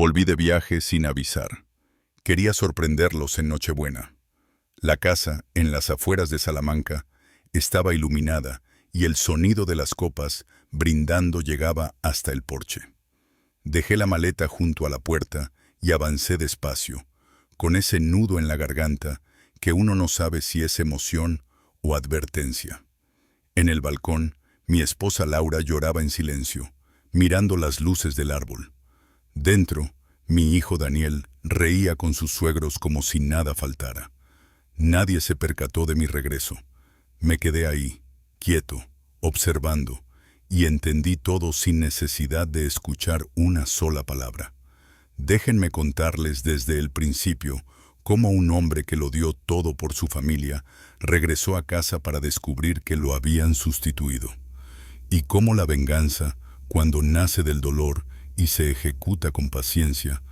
Volví de viaje sin avisar. Quería sorprenderlos en Nochebuena. La casa, en las afueras de Salamanca, estaba iluminada y el sonido de las copas brindando llegaba hasta el porche. Dejé la maleta junto a la puerta y avancé despacio, con ese nudo en la garganta que uno no sabe si es emoción o advertencia. En el balcón, mi esposa Laura lloraba en silencio, mirando las luces del árbol. Dentro, mi hijo Daniel reía con sus suegros como si nada faltara. Nadie se percató de mi regreso. Me quedé ahí, quieto, observando, y entendí todo sin necesidad de escuchar una sola palabra. Déjenme contarles desde el principio cómo un hombre que lo dio todo por su familia regresó a casa para descubrir que lo habían sustituido. Y cómo la venganza, cuando nace del dolor y se ejecuta con paciencia,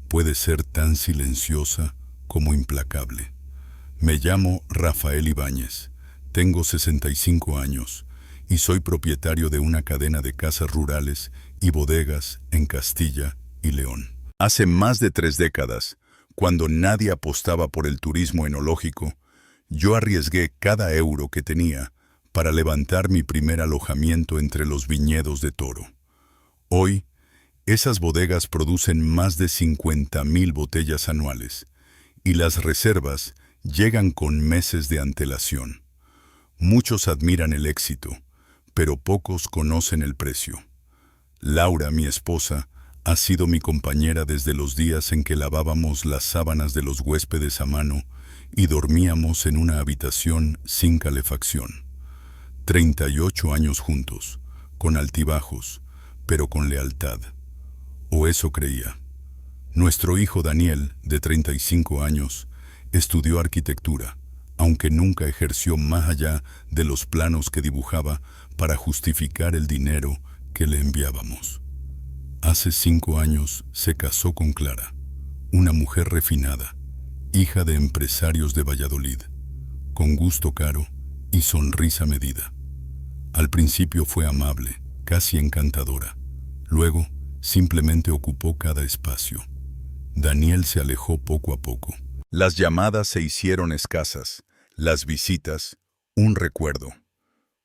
puede ser tan silenciosa como implacable. Me llamo Rafael Ibáñez, tengo 65 años y soy propietario de una cadena de casas rurales y bodegas en Castilla y León. Hace más de 3 décadas, cuando nadie apostaba por el turismo enológico, yo arriesgué cada euro que tenía para levantar mi primer alojamiento entre los viñedos de Toro. Hoy, esas bodegas producen más de 50,000 botellas anuales y las reservas llegan con meses de antelación. Muchos admiran el éxito, pero pocos conocen el precio. Laura, mi esposa, ha sido mi compañera desde los días en que lavábamos las sábanas de los huéspedes a mano y dormíamos en una habitación sin calefacción. 38 años juntos, con altibajos, pero con lealtad. O eso creía. Nuestro hijo Daniel, de 35 años, estudió arquitectura, aunque nunca ejerció más allá de los planos que dibujaba para justificar el dinero que le enviábamos. Hace 5 años se casó con Clara, una mujer refinada, hija de empresarios de Valladolid, con gusto caro y sonrisa medida. Al principio fue amable, casi encantadora. Luego, simplemente ocupó cada espacio. Daniel se alejó poco a poco. Las llamadas se hicieron escasas, las visitas, un recuerdo.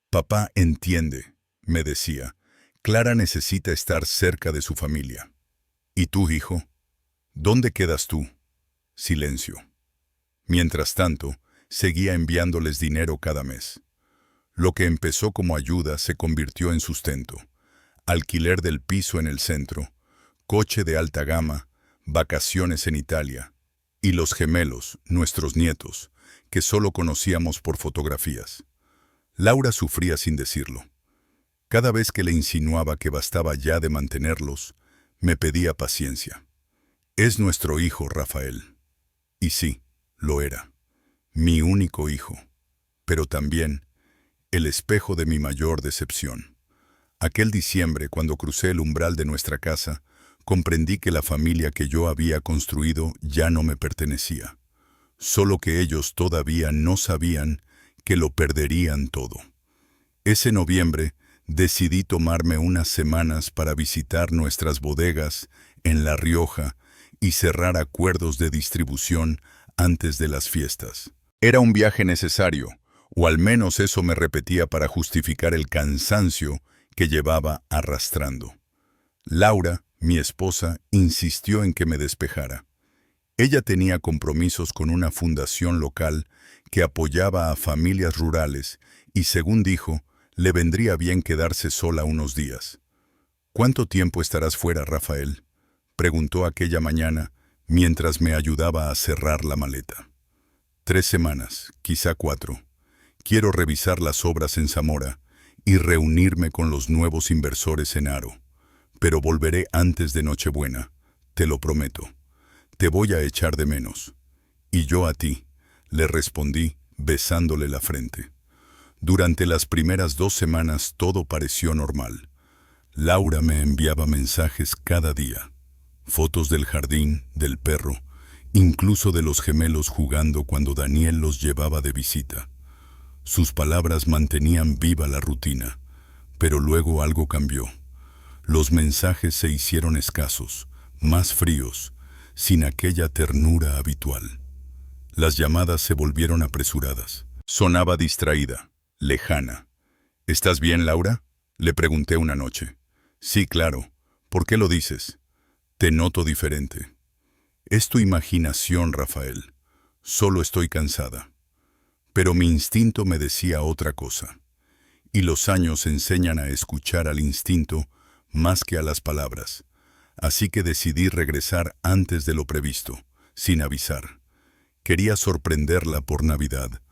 Papá entiende, me decía. Clara necesita estar cerca de su familia. ¿Y tú, hijo? ¿Dónde quedas tú? Silencio. Mientras tanto, seguía enviándoles dinero cada mes. Lo que empezó como ayuda se convirtió en sustento. Alquiler del piso en el centro, coche de alta gama, vacaciones en Italia. Y los gemelos, nuestros nietos, que solo conocíamos por fotografías. Laura sufría sin decirlo. Cada vez que le insinuaba que bastaba ya de mantenerlos, me pedía paciencia. Es nuestro hijo, Rafael. Y sí, lo era. Mi único hijo. Pero también el espejo de mi mayor decepción. Aquel diciembre, cuando crucé el umbral de nuestra casa, comprendí que la familia que yo había construido ya no me pertenecía. Solo que ellos todavía no sabían que lo perderían todo. Ese noviembre, decidí tomarme unas semanas para visitar nuestras bodegas en La Rioja y cerrar acuerdos de distribución antes de las fiestas. Era un viaje necesario, o al menos eso me repetía para justificar el cansancio que llevaba arrastrando. Laura, mi esposa, insistió en que me despejara. Ella tenía compromisos con una fundación local que apoyaba a familias rurales y, según dijo, le vendría bien quedarse sola unos días. ¿Cuánto tiempo estarás fuera, Rafael?, preguntó aquella mañana mientras me ayudaba a cerrar la maleta. 3 semanas, quizá 4. Quiero revisar las obras en Zamora y reunirme con los nuevos inversores en Haro. Pero volveré antes de Nochebuena, te lo prometo. Te voy a echar de menos. Y yo a ti, le respondí besándole la frente. Durante las primeras 2 semanas todo pareció normal. Laura me enviaba mensajes cada día. Fotos del jardín, del perro, incluso de los gemelos jugando cuando Daniel los llevaba de visita. Sus palabras mantenían viva la rutina, pero luego algo cambió. Los mensajes se hicieron escasos, más fríos, sin aquella ternura habitual. Las llamadas se volvieron apresuradas. Sonaba distraída, lejana. ¿Estás bien, Laura?, le pregunté una noche. Sí, claro. ¿Por qué lo dices? Te noto diferente. Es tu imaginación, Rafael. Solo estoy cansada. Pero mi instinto me decía otra cosa. Y los años enseñan a escuchar al instinto más que a las palabras. Así que decidí regresar antes de lo previsto, sin avisar. Quería sorprenderla por Navidad,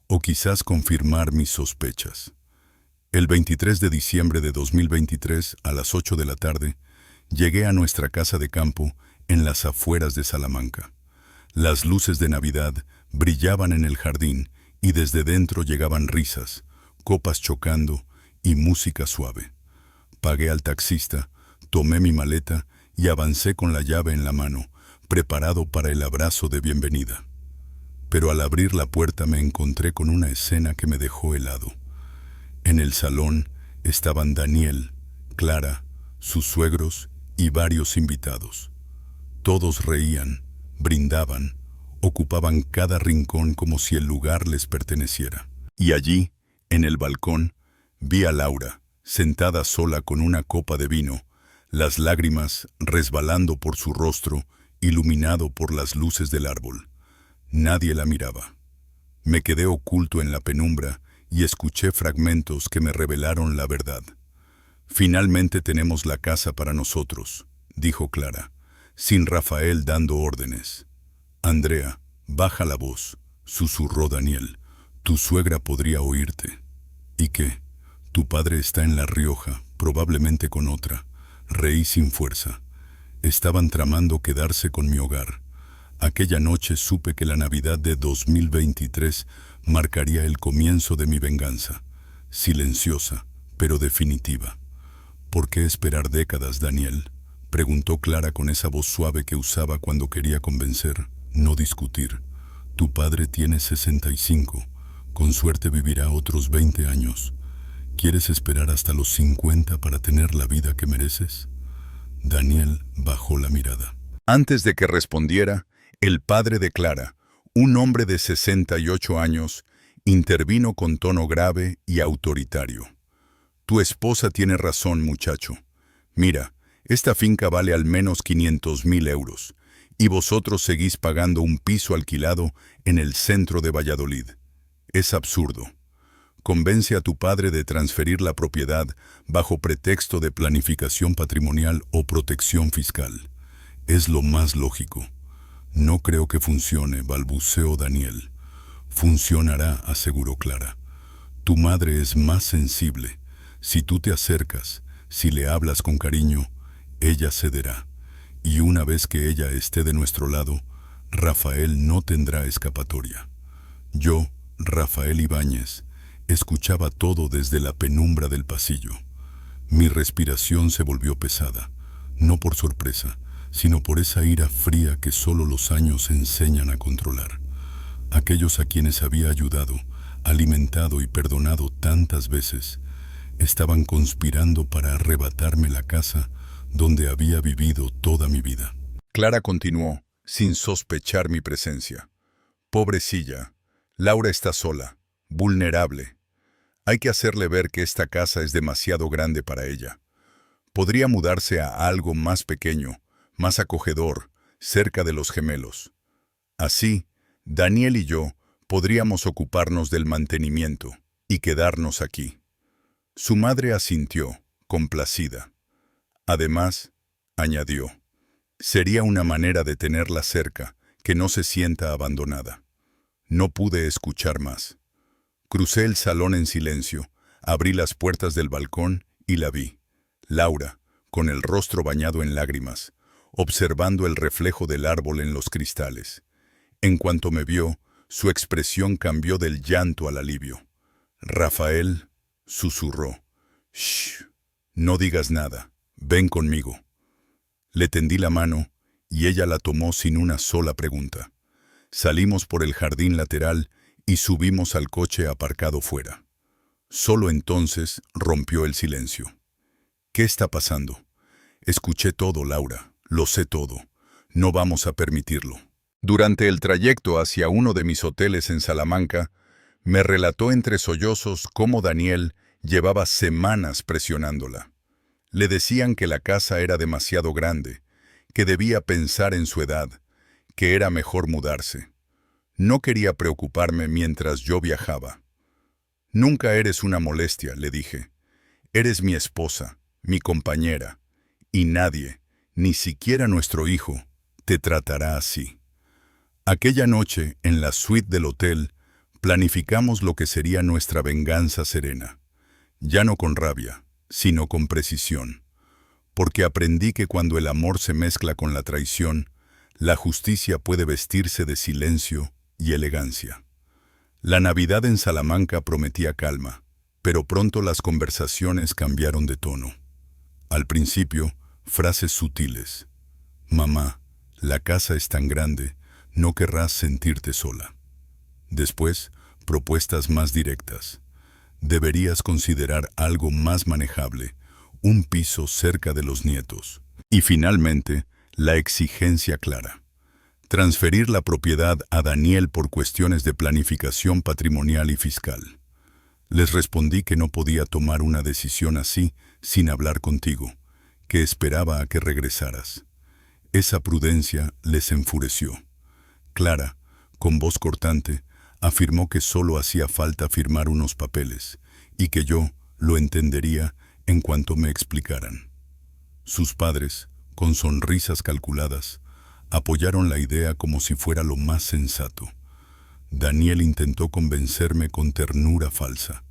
o quizás confirmar mis sospechas. El 23 de diciembre de 2023, a las 8 de la tarde, llegué a nuestra casa de campo en las afueras de Salamanca. Las luces de Navidad brillaban en el jardín y desde dentro llegaban risas, copas chocando y música suave. Pagué al taxista, tomé mi maleta y avancé con la llave en la mano, preparado para el abrazo de bienvenida. Pero al abrir la puerta me encontré con una escena que me dejó helado. En el salón estaban Daniel, Clara, sus suegros y varios invitados. Todos reían, brindaban, ocupaban cada rincón como si el lugar les perteneciera. Y allí, en el balcón, vi a Laura, sentada sola con una copa de vino, las lágrimas resbalando por su rostro, iluminado por las luces del árbol. Nadie la miraba. Me quedé oculto en la penumbra y escuché fragmentos que me revelaron la verdad. Finalmente tenemos la casa para nosotros, dijo Clara, sin Rafael dando órdenes. Andrea, baja la voz, susurró Daniel. Tu suegra podría oírte. ¿Y qué? Tu padre está en La Rioja, probablemente con otra. Reí sin fuerza. Estaban tramando quedarse con mi hogar. Aquella noche supe que la Navidad de 2023 marcaría el comienzo de mi venganza, silenciosa, pero definitiva. ¿Por qué esperar décadas, Daniel?, preguntó Clara con esa voz suave que usaba cuando quería convencer, no discutir. Tu padre tiene 65, con suerte vivirá otros 20 años. ¿Quieres esperar hasta los 50 para tener la vida que mereces? Daniel bajó la mirada. Antes de que respondiera, el padre de Clara, un hombre de 68 años, intervino con tono grave y autoritario. Tu esposa tiene razón, muchacho. Mira, esta finca vale al menos 500.000 euros, y vosotros seguís pagando un piso alquilado en el centro de Valladolid. Es absurdo. Convence a tu padre de transferir la propiedad bajo pretexto de planificación patrimonial o protección fiscal. Es lo más lógico. No creo que funcione, balbuceó Daniel. Funcionará, aseguró Clara. Tu madre es más sensible. Si tú te acercas, si le hablas con cariño, ella cederá. Y una vez que ella esté de nuestro lado, Rafael no tendrá escapatoria. Yo, Rafael Ibáñez, escuchaba todo desde la penumbra del pasillo. Mi respiración se volvió pesada, no por sorpresa, sino por esa ira fría que solo los años enseñan a controlar. Aquellos a quienes había ayudado, alimentado y perdonado tantas veces, estaban conspirando para arrebatarme la casa donde había vivido toda mi vida. Clara continuó, sin sospechar mi presencia. Pobrecilla, Laura está sola, vulnerable. Hay que hacerle ver que esta casa es demasiado grande para ella. Podría mudarse a algo más pequeño, más acogedor, cerca de los gemelos. Así, Daniel y yo podríamos ocuparnos del mantenimiento y quedarnos aquí. Su madre asintió, complacida. Además, añadió, sería una manera de tenerla cerca, que no se sienta abandonada. No pude escuchar más. Crucé el salón en silencio, abrí las puertas del balcón y la vi. Laura, con el rostro bañado en lágrimas, observando el reflejo del árbol en los cristales. En cuanto me vio, su expresión cambió del llanto al alivio. Rafael, susurró. Shh, no digas nada, ven conmigo. Le tendí la mano y ella la tomó sin una sola pregunta. Salimos por el jardín lateral y subimos al coche aparcado fuera. Solo entonces rompió el silencio. ¿Qué está pasando? Escuché todo, Laura. lo sé todo. No vamos a permitirlo. Durante el trayecto hacia uno de mis hoteles en Salamanca, me relató entre sollozos cómo Daniel llevaba semanas presionándola. Le decían que la casa era demasiado grande, que debía pensar en su edad, que era mejor mudarse. No quería preocuparme mientras yo viajaba. Nunca eres una molestia, le dije. Eres mi esposa, mi compañera, y nadie, ni siquiera nuestro hijo, te tratará así. Aquella noche, en la suite del hotel, planificamos lo que sería nuestra venganza serena. Ya no con rabia, sino con precisión. Porque aprendí que cuando el amor se mezcla con la traición, la justicia puede vestirse de silencio y elegancia. La Navidad en Salamanca prometía calma, pero pronto las conversaciones cambiaron de tono. Al principio, frases sutiles. Mamá, la casa es tan grande, no querrás sentirte sola. Después, propuestas más directas. Deberías considerar algo más manejable, un piso cerca de los nietos. Y finalmente, la exigencia clara. Transferir la propiedad a Daniel por cuestiones de planificación patrimonial y fiscal. Les respondí que no podía tomar una decisión así sin hablar contigo, que esperaba a que regresaras. Esa prudencia les enfureció. Clara, con voz cortante, afirmó que solo hacía falta firmar unos papeles y que yo lo entendería en cuanto me explicaran. Sus padres, con sonrisas calculadas, apoyaron la idea como si fuera lo más sensato. Daniel intentó convencerme con ternura falsa.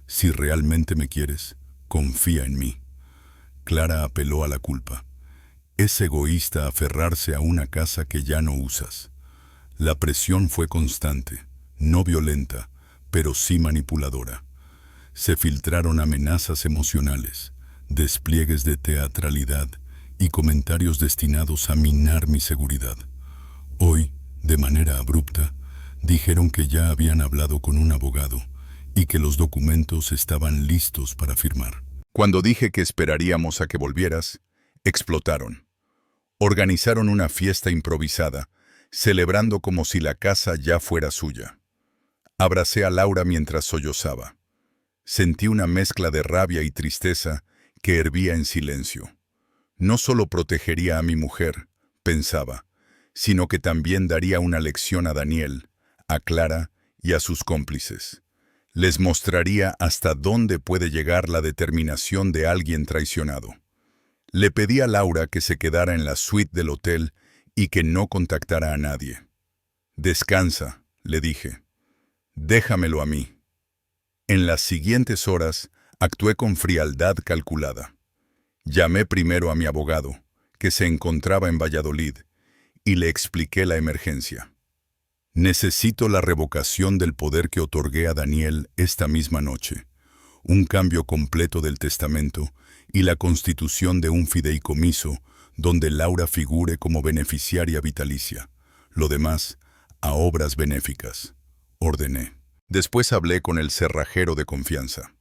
Si realmente me quieres, confía en mí. Clara apeló a la culpa. Es egoísta aferrarse a una casa que ya no usas. La presión fue constante, no violenta, pero sí manipuladora. Se filtraron amenazas emocionales, despliegues de teatralidad y comentarios destinados a minar mi seguridad. Hoy, de manera abrupta, dijeron que ya habían hablado con un abogado y que los documentos estaban listos para firmar. Cuando dije que esperaríamos a que volvieras, explotaron. Organizaron una fiesta improvisada, celebrando como si la casa ya fuera suya. Abracé a Laura mientras sollozaba. Sentí una mezcla de rabia y tristeza que hervía en silencio. No solo protegería a mi mujer, pensaba, sino que también daría una lección a Daniel, a Clara y a sus cómplices. Les mostraría hasta dónde puede llegar la determinación de alguien traicionado. Le pedí a Laura que se quedara en la suite del hotel y que no contactara a nadie. Descansa, le dije. Déjamelo a mí. En las siguientes horas actué con frialdad calculada. Llamé primero a mi abogado, que se encontraba en Valladolid, y le expliqué la emergencia. Necesito la revocación del poder que otorgué a Daniel esta misma noche, un cambio completo del testamento y la constitución de un fideicomiso donde Laura figure como beneficiaria vitalicia. Lo demás, a obras benéficas. Ordené. Después hablé con el cerrajero de confianza.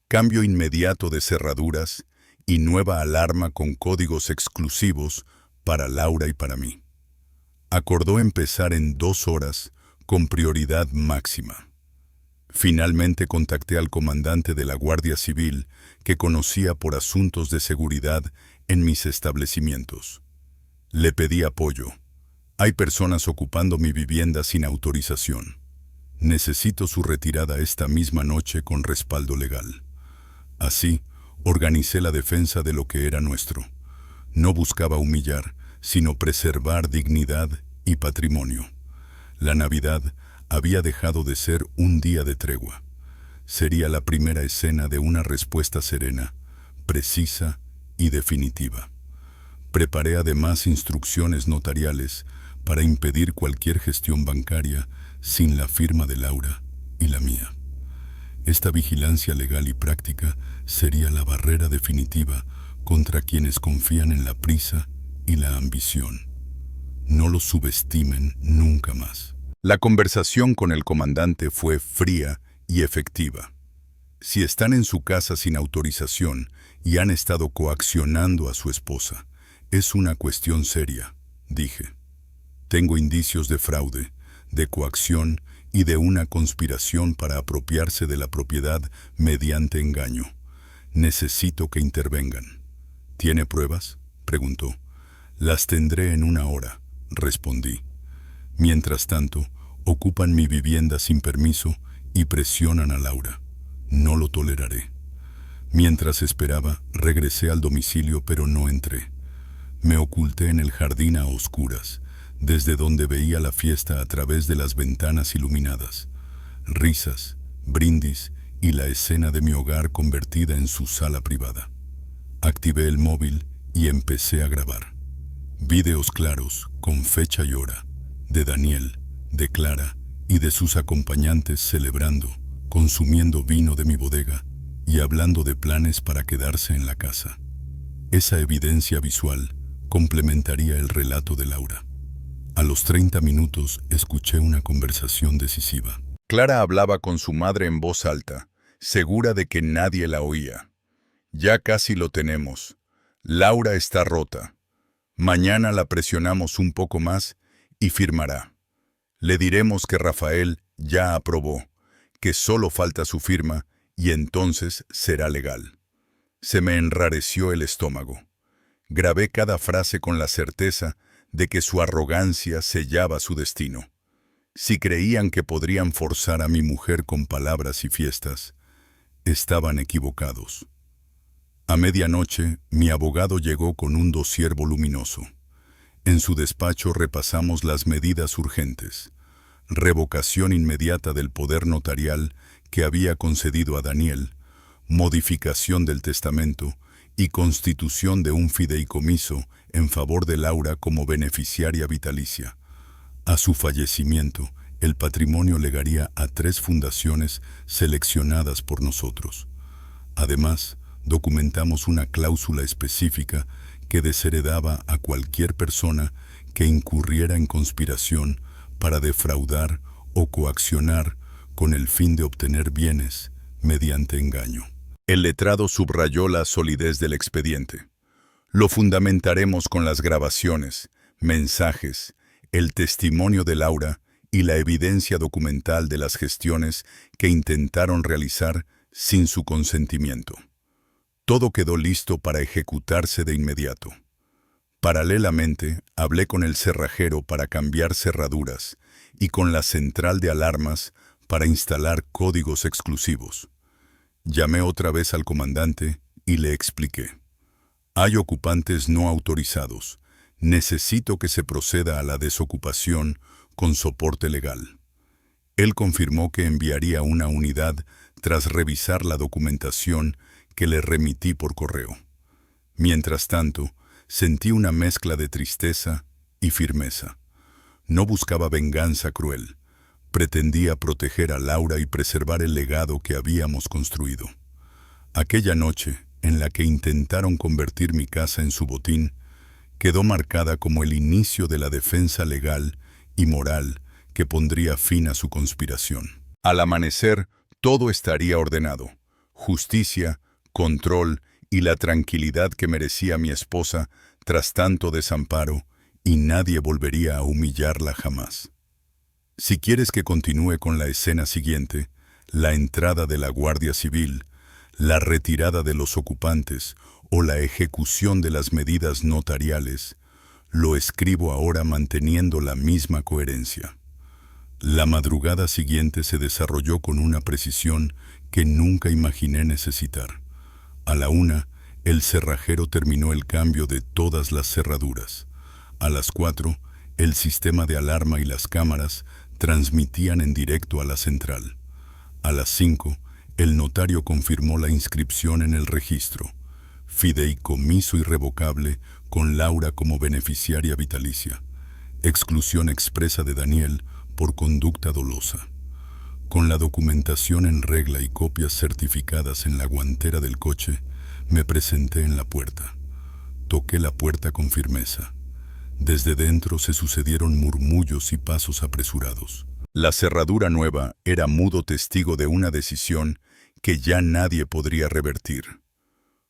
Cambio inmediato de cerraduras y nueva alarma con códigos exclusivos para Laura y para mí. Acordó empezar en 2 horas con prioridad máxima. Finalmente contacté al comandante de la Guardia Civil que conocía por asuntos de seguridad en mis establecimientos. Le pedí apoyo. Hay personas ocupando mi vivienda sin autorización. Necesito su retirada esta misma noche con respaldo legal. Así, organicé la defensa de lo que era nuestro. No buscaba humillar, sino preservar dignidad y patrimonio. La Navidad había dejado de ser un día de tregua. Sería la primera escena de una respuesta serena, precisa y definitiva. Preparé además instrucciones notariales para impedir cualquier gestión bancaria sin la firma de Laura y la mía. Esta vigilancia legal y práctica sería la barrera definitiva contra quienes confían en la prisa y la ambición. No los subestimen nunca más. La conversación con el comandante fue fría y efectiva. Si están en su casa sin autorización y han estado coaccionando a su esposa, Es una cuestión seria, dije. Tengo indicios de fraude, de coacción y de una conspiración para apropiarse de la propiedad mediante engaño. Necesito que intervengan. ¿Tiene pruebas?, preguntó. Las tendré en 1 hora, respondí. Mientras tanto, ocupan mi vivienda sin permiso y presionan a Laura. No lo toleraré. Mientras esperaba, regresé al domicilio, pero no entré. Me oculté en el jardín a oscuras, desde donde veía la fiesta a través de las ventanas iluminadas. Risas, brindis y la escena de mi hogar convertida en su sala privada. Activé el móvil y empecé a grabar. Videos claros, con fecha y hora, de Daniel, de Clara y de sus acompañantes celebrando, consumiendo vino de mi bodega y hablando de planes para quedarse en la casa. Esa evidencia visual complementaría el relato de Laura. A los 30 minutos escuché una conversación decisiva. Clara hablaba con su madre en voz alta, segura de que nadie la oía. Ya casi lo tenemos. Laura está rota. Mañana la presionamos un poco más y firmará. Le diremos que Rafael ya aprobó, que solo falta su firma y entonces será legal. Se me enrareció el estómago. Grabé cada frase con la certeza de que su arrogancia sellaba su destino. Si creían que podrían forzar a mi mujer con palabras y fiestas, estaban equivocados. A medianoche, mi abogado llegó con un dossier voluminoso. En su despacho repasamos las medidas urgentes: revocación inmediata del poder notarial que había concedido a Daniel, modificación del testamento y constitución de un fideicomiso en favor de Laura como beneficiaria vitalicia. A su fallecimiento, el patrimonio legaría a 3 fundaciones seleccionadas por nosotros. Además, documentamos una cláusula específica que desheredaba a cualquier persona que incurriera en conspiración para defraudar o coaccionar con el fin de obtener bienes mediante engaño. El letrado subrayó la solidez del expediente. Lo fundamentaremos con las grabaciones, mensajes, el testimonio de Laura y la evidencia documental de las gestiones que intentaron realizar sin su consentimiento. Todo quedó listo para ejecutarse de inmediato. Paralelamente, hablé con el cerrajero para cambiar cerraduras y con la central de alarmas para instalar códigos exclusivos. Llamé otra vez al comandante y le expliqué. Hay ocupantes no autorizados. Necesito que se proceda a la desocupación con soporte legal. Él confirmó que enviaría una unidad tras revisar la documentación que le remití por correo. Mientras tanto, sentí una mezcla de tristeza y firmeza. No buscaba venganza cruel. Pretendía proteger a Laura y preservar el legado que habíamos construido. Aquella noche, en la que intentaron convertir mi casa en su botín, quedó marcada como el inicio de la defensa legal y moral que pondría fin a su conspiración. Al amanecer, todo estaría ordenado: justicia, control y la tranquilidad que merecía mi esposa tras tanto desamparo, y nadie volvería a humillarla jamás. Si quieres que continúe con la escena siguiente, la entrada de la Guardia Civil, la retirada de los ocupantes o la ejecución de las medidas notariales, lo escribo ahora manteniendo la misma coherencia. La madrugada siguiente se desarrolló con una precisión que nunca imaginé necesitar. A la 1, el cerrajero terminó el cambio de todas las cerraduras. A las 4, el sistema de alarma y las cámaras transmitían en directo a la central. A las 5, el notario confirmó la inscripción en el registro: fideicomiso irrevocable con Laura como beneficiaria vitalicia. Exclusión expresa de Daniel por conducta dolosa. Con la documentación en regla y copias certificadas en la guantera del coche, me presenté en la puerta. Toqué la puerta con firmeza. Desde dentro se sucedieron murmullos y pasos apresurados. La cerradura nueva era mudo testigo de una decisión que ya nadie podría revertir.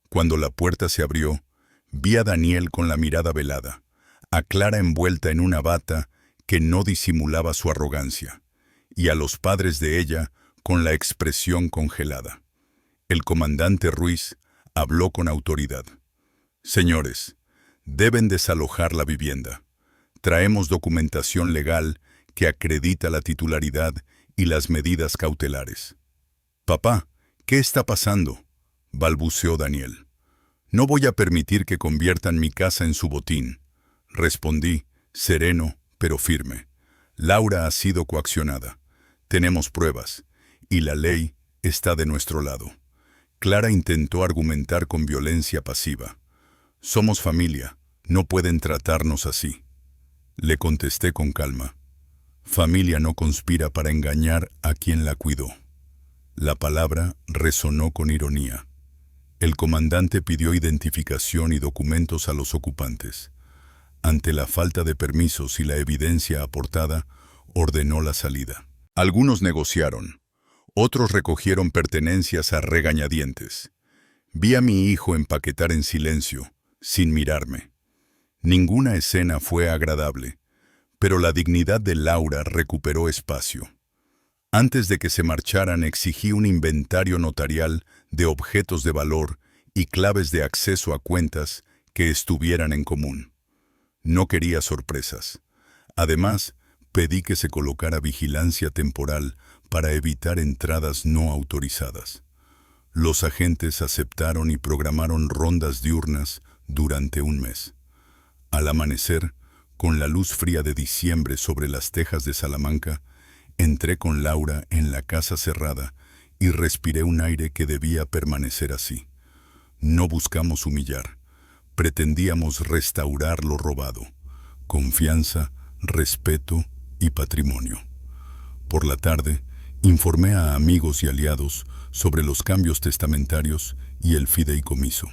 Cuando la puerta se abrió, Vi a Daniel con la mirada velada, a Clara envuelta en una bata que no disimulaba su arrogancia, y a los padres de ella con la expresión congelada. El comandante Ruiz habló con autoridad. Señores, deben desalojar la vivienda. Traemos documentación legal que acredita la titularidad y las medidas cautelares. Papá, ¿qué está pasando?, balbuceó Daniel. No voy a permitir que conviertan mi casa en su botín, respondí, sereno pero firme. Laura ha sido coaccionada. Tenemos pruebas, y la ley está de nuestro lado. Clara intentó argumentar con violencia pasiva. Somos familia, no pueden tratarnos así. Le contesté con calma. Familia no conspira para engañar a quien la cuidó. La palabra resonó con ironía. El comandante pidió identificación y documentos a los ocupantes. Ante la falta de permisos y la evidencia aportada, ordenó la salida. Algunos negociaron, otros recogieron pertenencias a regañadientes. Vi a mi hijo empaquetar en silencio, sin mirarme. Ninguna escena fue agradable, pero la dignidad de Laura recuperó espacio. Antes de que se marcharan exigí un inventario notarial de objetos de valor y claves de acceso a cuentas que estuvieran en común. No quería sorpresas. Además, pedí que se colocara vigilancia temporal para evitar entradas no autorizadas. Los agentes aceptaron y programaron rondas diurnas durante un mes. Al amanecer, con la luz fría de diciembre sobre las tejas de Salamanca, entré con Laura en la casa cerrada y respiré un aire que debía permanecer así. No buscamos humillar, pretendíamos restaurar lo robado, confianza, respeto y patrimonio. Por la tarde, informé a amigos y aliados sobre los cambios testamentarios y el fideicomiso.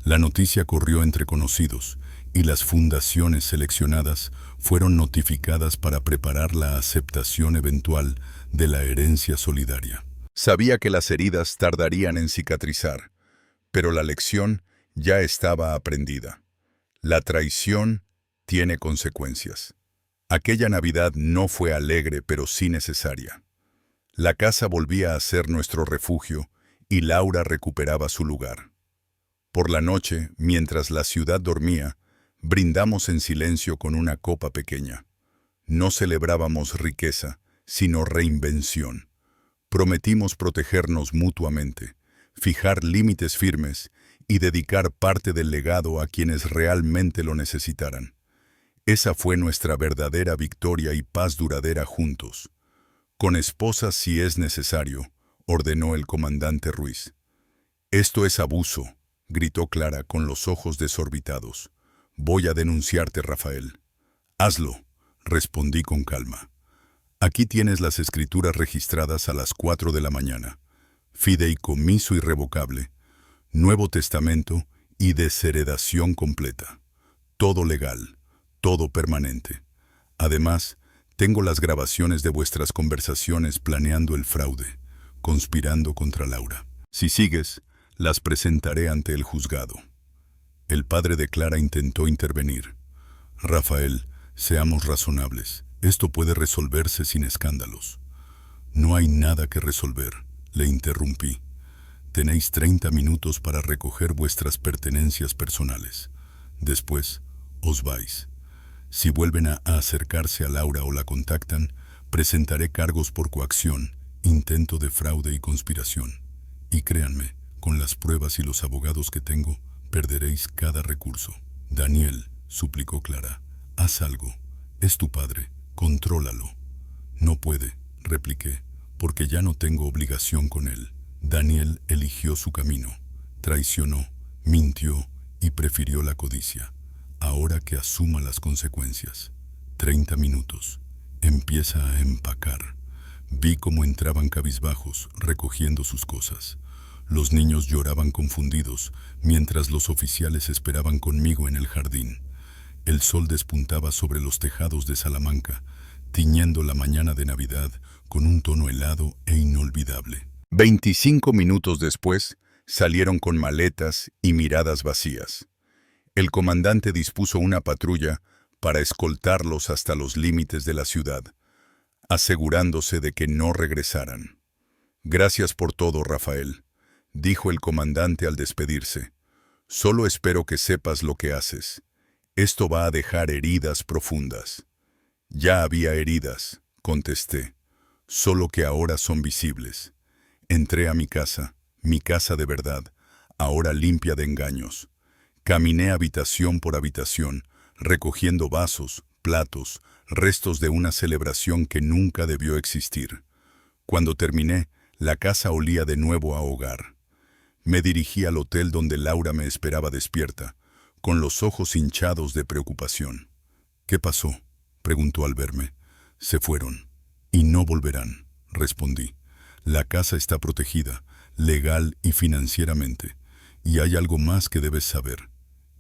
La noticia corrió entre conocidos y las fundaciones seleccionadas fueron notificadas para preparar la aceptación eventual de la herencia solidaria. Sabía que las heridas tardarían en cicatrizar, pero la lección ya estaba aprendida. La traición tiene consecuencias. Aquella Navidad no fue alegre, pero sí necesaria. La casa volvía a ser nuestro refugio y Laura recuperaba su lugar. Por la noche, mientras la ciudad dormía, brindamos en silencio con una copa pequeña. No celebrábamos riqueza, sino reinvención. Prometimos protegernos mutuamente, fijar límites firmes y dedicar parte del legado a quienes realmente lo necesitaran. Esa fue nuestra verdadera victoria y paz duradera juntos. Con esposas si es necesario, ordenó el comandante Ruiz. Esto es abuso, gritó Clara con los ojos desorbitados. Voy a denunciarte, Rafael. Hazlo, respondí con calma. Aquí tienes las escrituras registradas a las 4 de la mañana. Fideicomiso irrevocable, Nuevo Testamento y desheredación completa. Todo legal, todo permanente. Además, tengo las grabaciones de vuestras conversaciones planeando el fraude, conspirando contra Laura. Si sigues, las presentaré ante el juzgado. El padre de Clara intentó intervenir. Rafael, seamos razonables. Esto puede resolverse sin escándalos. No hay nada que resolver, le interrumpí. Tenéis 30 minutos para recoger vuestras pertenencias personales. Después, os vais. Si vuelven a acercarse a Laura o la contactan, presentaré cargos por coacción, intento de fraude y conspiración. Y créanme, con las pruebas y los abogados que tengo, perderéis cada recurso. Daniel, suplicó Clara, haz algo. Es tu padre, contrólalo. No puede, repliqué, porque ya no tengo obligación con él. Daniel eligió su camino, traicionó, mintió y prefirió la codicia. Ahora que asuma las consecuencias. 30 minutos. Empieza a empacar. Vi cómo entraban cabizbajos, recogiendo sus cosas. Los niños lloraban confundidos, mientras los oficiales esperaban conmigo en el jardín. El sol despuntaba sobre los tejados de Salamanca, tiñendo la mañana de Navidad con un tono helado e inolvidable. 25 minutos después, salieron con maletas y miradas vacías. El comandante dispuso una patrulla para escoltarlos hasta los límites de la ciudad, asegurándose de que no regresaran. «Gracias por todo, Rafael», dijo el comandante al despedirse. «Solo espero que sepas lo que haces. Esto va a dejar heridas profundas». «Ya había heridas», contesté, «solo que ahora son visibles». Entré a mi casa de verdad, ahora limpia de engaños. Caminé habitación por habitación, recogiendo vasos, platos, restos de una celebración que nunca debió existir. Cuando terminé, la casa olía de nuevo a hogar. Me dirigí al hotel donde Laura me esperaba despierta, con los ojos hinchados de preocupación. «¿Qué pasó?», preguntó al verme. «Se fueron, y no volverán», respondí. «La casa está protegida, legal y financieramente, y hay algo más que debes saber.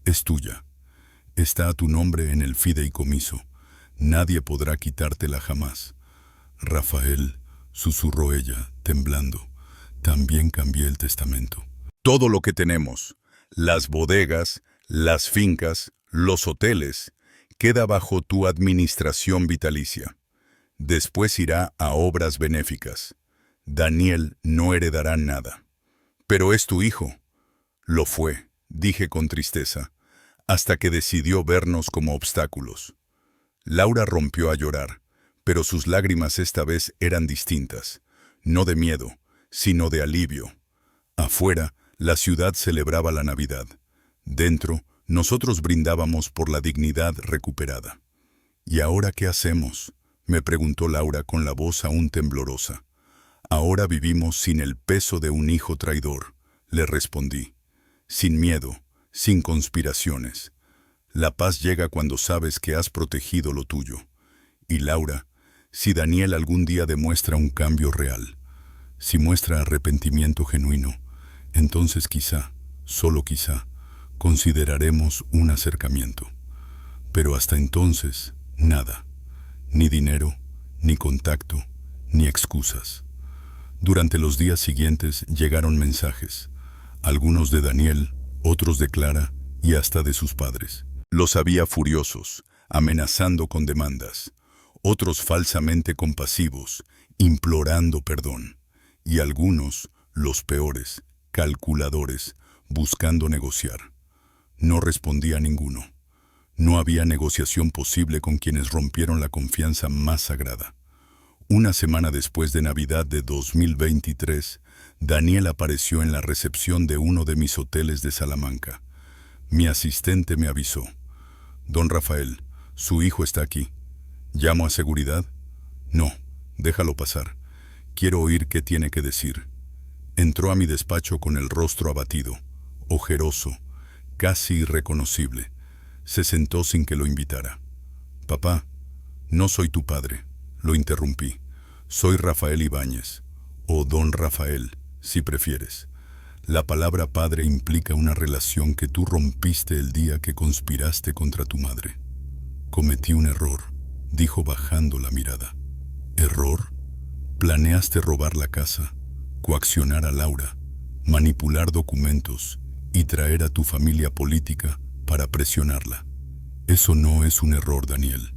Es tuya. Está a tu nombre en el fideicomiso. Nadie podrá quitártela jamás». «Rafael», susurró ella, temblando, «también cambié el testamento». «Todo lo que tenemos, las bodegas, las fincas, los hoteles, queda bajo tu administración vitalicia. Después irá a obras benéficas. Daniel no heredará nada». «Pero es tu hijo». «Lo fue», dije con tristeza, hasta que decidió vernos como obstáculos. Laura rompió a llorar, pero sus lágrimas esta vez eran distintas, no de miedo, sino de alivio. Afuera, la ciudad celebraba la Navidad. Dentro, nosotros brindábamos por la dignidad recuperada. «¿Y ahora qué hacemos?», me preguntó Laura con la voz aún temblorosa. «Ahora vivimos sin el peso de un hijo traidor», le respondí. «Sin miedo, sin conspiraciones. La paz llega cuando sabes que has protegido lo tuyo. Y Laura, si Daniel algún día demuestra un cambio real, si muestra arrepentimiento genuino, entonces quizá, solo quizá, consideraremos un acercamiento. Pero hasta entonces, nada. Ni dinero, ni contacto, ni excusas». Durante los días siguientes llegaron mensajes, algunos de Daniel, otros de Clara y hasta de sus padres. Los había furiosos, amenazando con demandas, otros falsamente compasivos, implorando perdón, y algunos, los peores, calculadores, buscando negociar. No respondí a ninguno. No había negociación posible con quienes rompieron la confianza más sagrada. Una semana después de Navidad de 2023, Daniel apareció en la recepción de uno de mis hoteles de Salamanca. Mi asistente me avisó. «Don Rafael, su hijo está aquí». «¿Llamo a seguridad?» «No, déjalo pasar. Quiero oír qué tiene que decir». Entró a mi despacho con el rostro abatido, ojeroso, casi irreconocible. Se sentó sin que lo invitara. «Papá, no soy tu padre», lo interrumpí. «Soy Rafael Ibáñez, o Don Rafael, si prefieres. La palabra padre implica una relación que tú rompiste el día que conspiraste contra tu madre». «Cometí un error», dijo bajando la mirada. «¿Error? Planeaste robar la casa, coaccionar a Laura, manipular documentos y traer a tu familia política para presionarla. Eso no es un error, Daniel.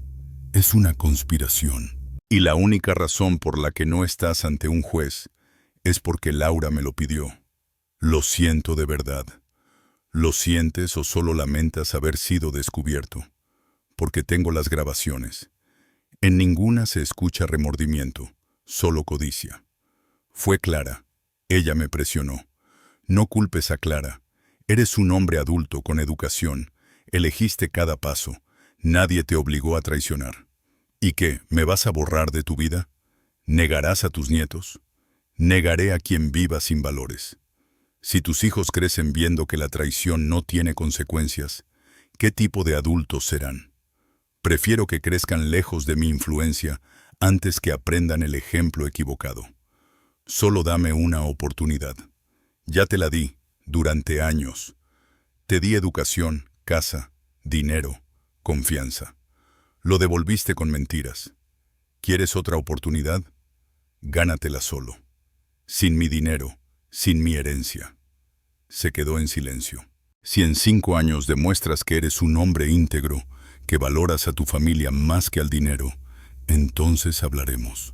Es una conspiración. Y la única razón por la que no estás ante un juez es porque Laura me lo pidió. Lo siento de verdad. ¿Lo sientes o solo lamentas haber sido descubierto? Porque tengo las grabaciones. En ninguna se escucha remordimiento, solo codicia. Fue Clara. Ella me presionó. No culpes a Clara. Eres un hombre adulto con educación. Elegiste cada paso. Nadie te obligó a traicionar. ¿Y qué? ¿Me vas a borrar de tu vida? ¿Negarás a tus nietos? Negaré a quien viva sin valores. Si tus hijos crecen viendo que la traición no tiene consecuencias, ¿qué tipo de adultos serán? Prefiero que crezcan lejos de mi influencia antes que aprendan el ejemplo equivocado. Solo dame una oportunidad. Ya te la di, durante años. Te di educación, casa, dinero, confianza. Lo devolviste con mentiras. ¿Quieres otra oportunidad? Gánatela solo. Sin mi dinero, sin mi herencia». Se quedó en silencio. Si en 5 años demuestras que eres un hombre íntegro, que valoras a tu familia más que al dinero, entonces hablaremos.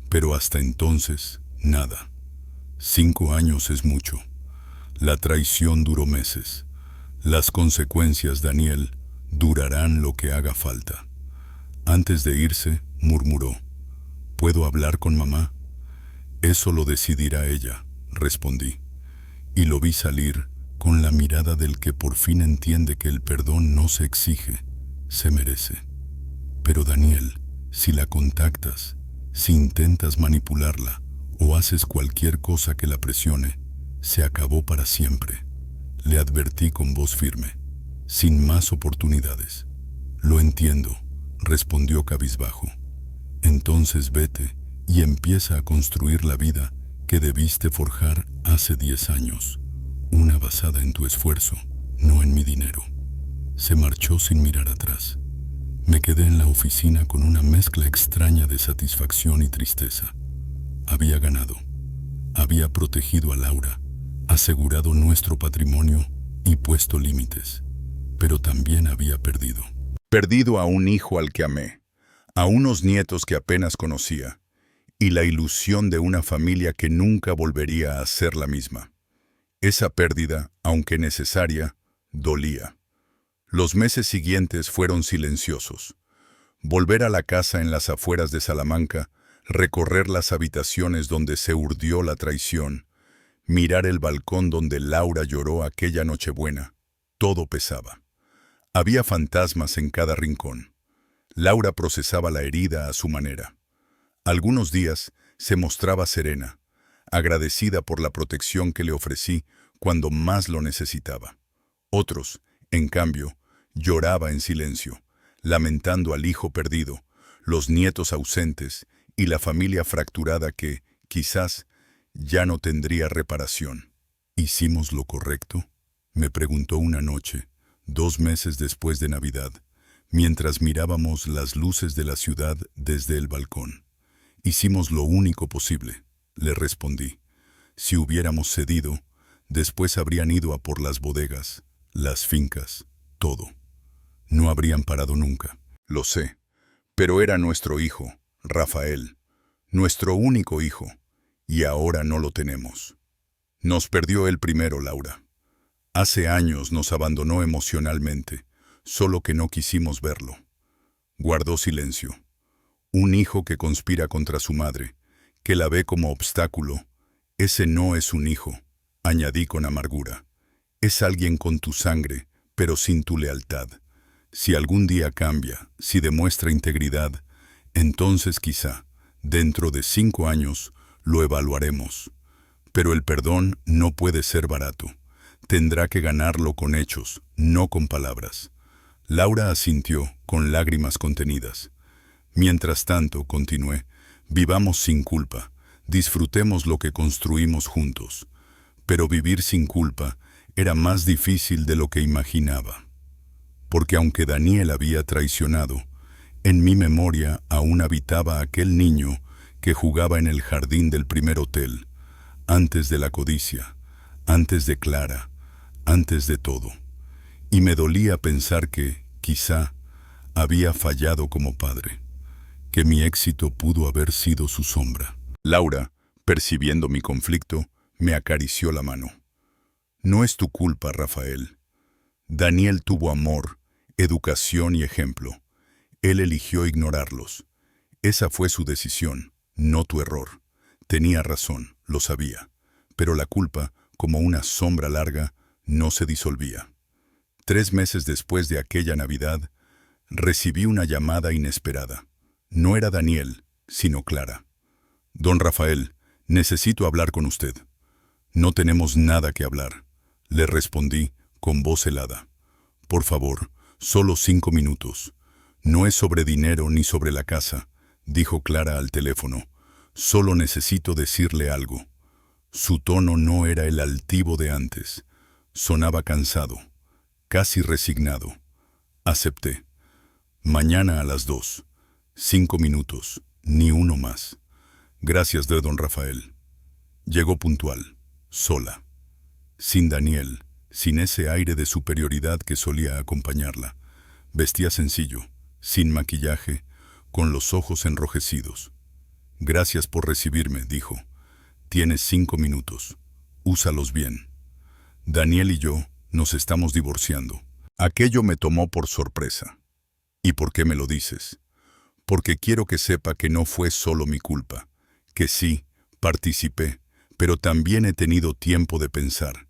Pero hasta entonces, nada. 5 años es mucho. La traición duró meses. Las consecuencias, Daniel, durarán lo que haga falta. Antes de irse, murmuró: ¿Puedo hablar con mamá? Eso lo decidirá ella, respondí. Y lo vi salir con la mirada del que por fin entiende que el perdón no se exige, se merece. Pero Daniel, si la contactas, si intentas manipularla o haces cualquier cosa que la presione, se acabó para siempre. Le advertí con voz firme, sin más oportunidades. Lo entiendo, respondió cabizbajo. Entonces vete y empieza a construir la vida que debiste forjar hace 10 años. Una basada en tu esfuerzo, no en mi dinero. Se marchó sin mirar atrás. Me quedé en la oficina con una mezcla extraña de satisfacción y tristeza. Había ganado. Había protegido a Laura, asegurado nuestro patrimonio y puesto límites. Pero también había perdido. Perdido a un hijo al que amé, a unos nietos que apenas conocía, y la ilusión de una familia que nunca volvería a ser la misma. Esa pérdida, aunque necesaria, dolía. Los meses siguientes fueron silenciosos. Volver a la casa en las afueras de Salamanca, recorrer las habitaciones donde se urdió la traición, mirar el balcón donde Laura lloró aquella Nochebuena, todo pesaba. Había fantasmas en cada rincón. Laura procesaba la herida a su manera. Algunos días se mostraba serena, agradecida por la protección que le ofrecí cuando más lo necesitaba. Otros, en cambio, lloraba en silencio, lamentando al hijo perdido, los nietos ausentes y la familia fracturada que, quizás, ya no tendría reparación. ¿Hicimos lo correcto?, me preguntó una noche, 2 meses después de Navidad, mientras mirábamos las luces de la ciudad desde el balcón. Hicimos lo único posible, le respondí. Si hubiéramos cedido, después habrían ido a por las bodegas, las fincas, todo. No habrían parado nunca. Lo sé, pero era nuestro hijo, Rafael, nuestro único hijo, y ahora no lo tenemos. Nos perdió él primero, Laura. Hace años nos abandonó emocionalmente, solo que no quisimos verlo. Guardó silencio. Un hijo que conspira contra su madre, que la ve como obstáculo, ese no es un hijo, añadí con amargura. Es alguien con tu sangre, pero sin tu lealtad. Si algún día cambia, si demuestra integridad, entonces quizá, dentro de 5 años, lo evaluaremos. Pero el perdón no puede ser barato. Tendrá que ganarlo con hechos, no con palabras. Laura asintió, con lágrimas contenidas. Mientras tanto, continué, vivamos sin culpa, disfrutemos lo que construimos juntos. Pero vivir sin culpa era más difícil de lo que imaginaba. Porque aunque Daniel había traicionado, en mi memoria aún habitaba aquel niño que jugaba en el jardín del primer hotel, antes de la codicia, antes de Clara, antes de todo. Y me dolía pensar que, quizá, había fallado como padre, que mi éxito pudo haber sido su sombra. Laura, percibiendo mi conflicto, me acarició la mano. No es tu culpa, Rafael. Daniel tuvo amor, educación y ejemplo. Él eligió ignorarlos. Esa fue su decisión, no tu error. Tenía razón, lo sabía, pero la culpa, como una sombra larga, no se disolvía. 3 meses después de aquella Navidad, recibí una llamada inesperada. No era Daniel, sino Clara. Don Rafael, necesito hablar con usted. No tenemos nada que hablar, le respondí con voz helada. Por favor, solo 5 minutos. No es sobre dinero ni sobre la casa, dijo Clara al teléfono. Solo necesito decirle algo. Su tono no era el altivo de antes. Sonaba cansado, casi resignado. Acepté. Mañana a las 2. 5 minutos, ni uno más. Gracias de don Rafael. Llegó puntual, sola. Sin Daniel, sin ese aire de superioridad que solía acompañarla. Vestía sencillo, sin maquillaje, con los ojos enrojecidos. «Gracias por recibirme», dijo. «Tienes 5 minutos. Úsalos bien. Daniel y yo nos estamos divorciando». Aquello me tomó por sorpresa. «¿Y por qué me lo dices?» «Porque quiero que sepa que no fue solo mi culpa, que sí, participé, pero también he tenido tiempo de pensar.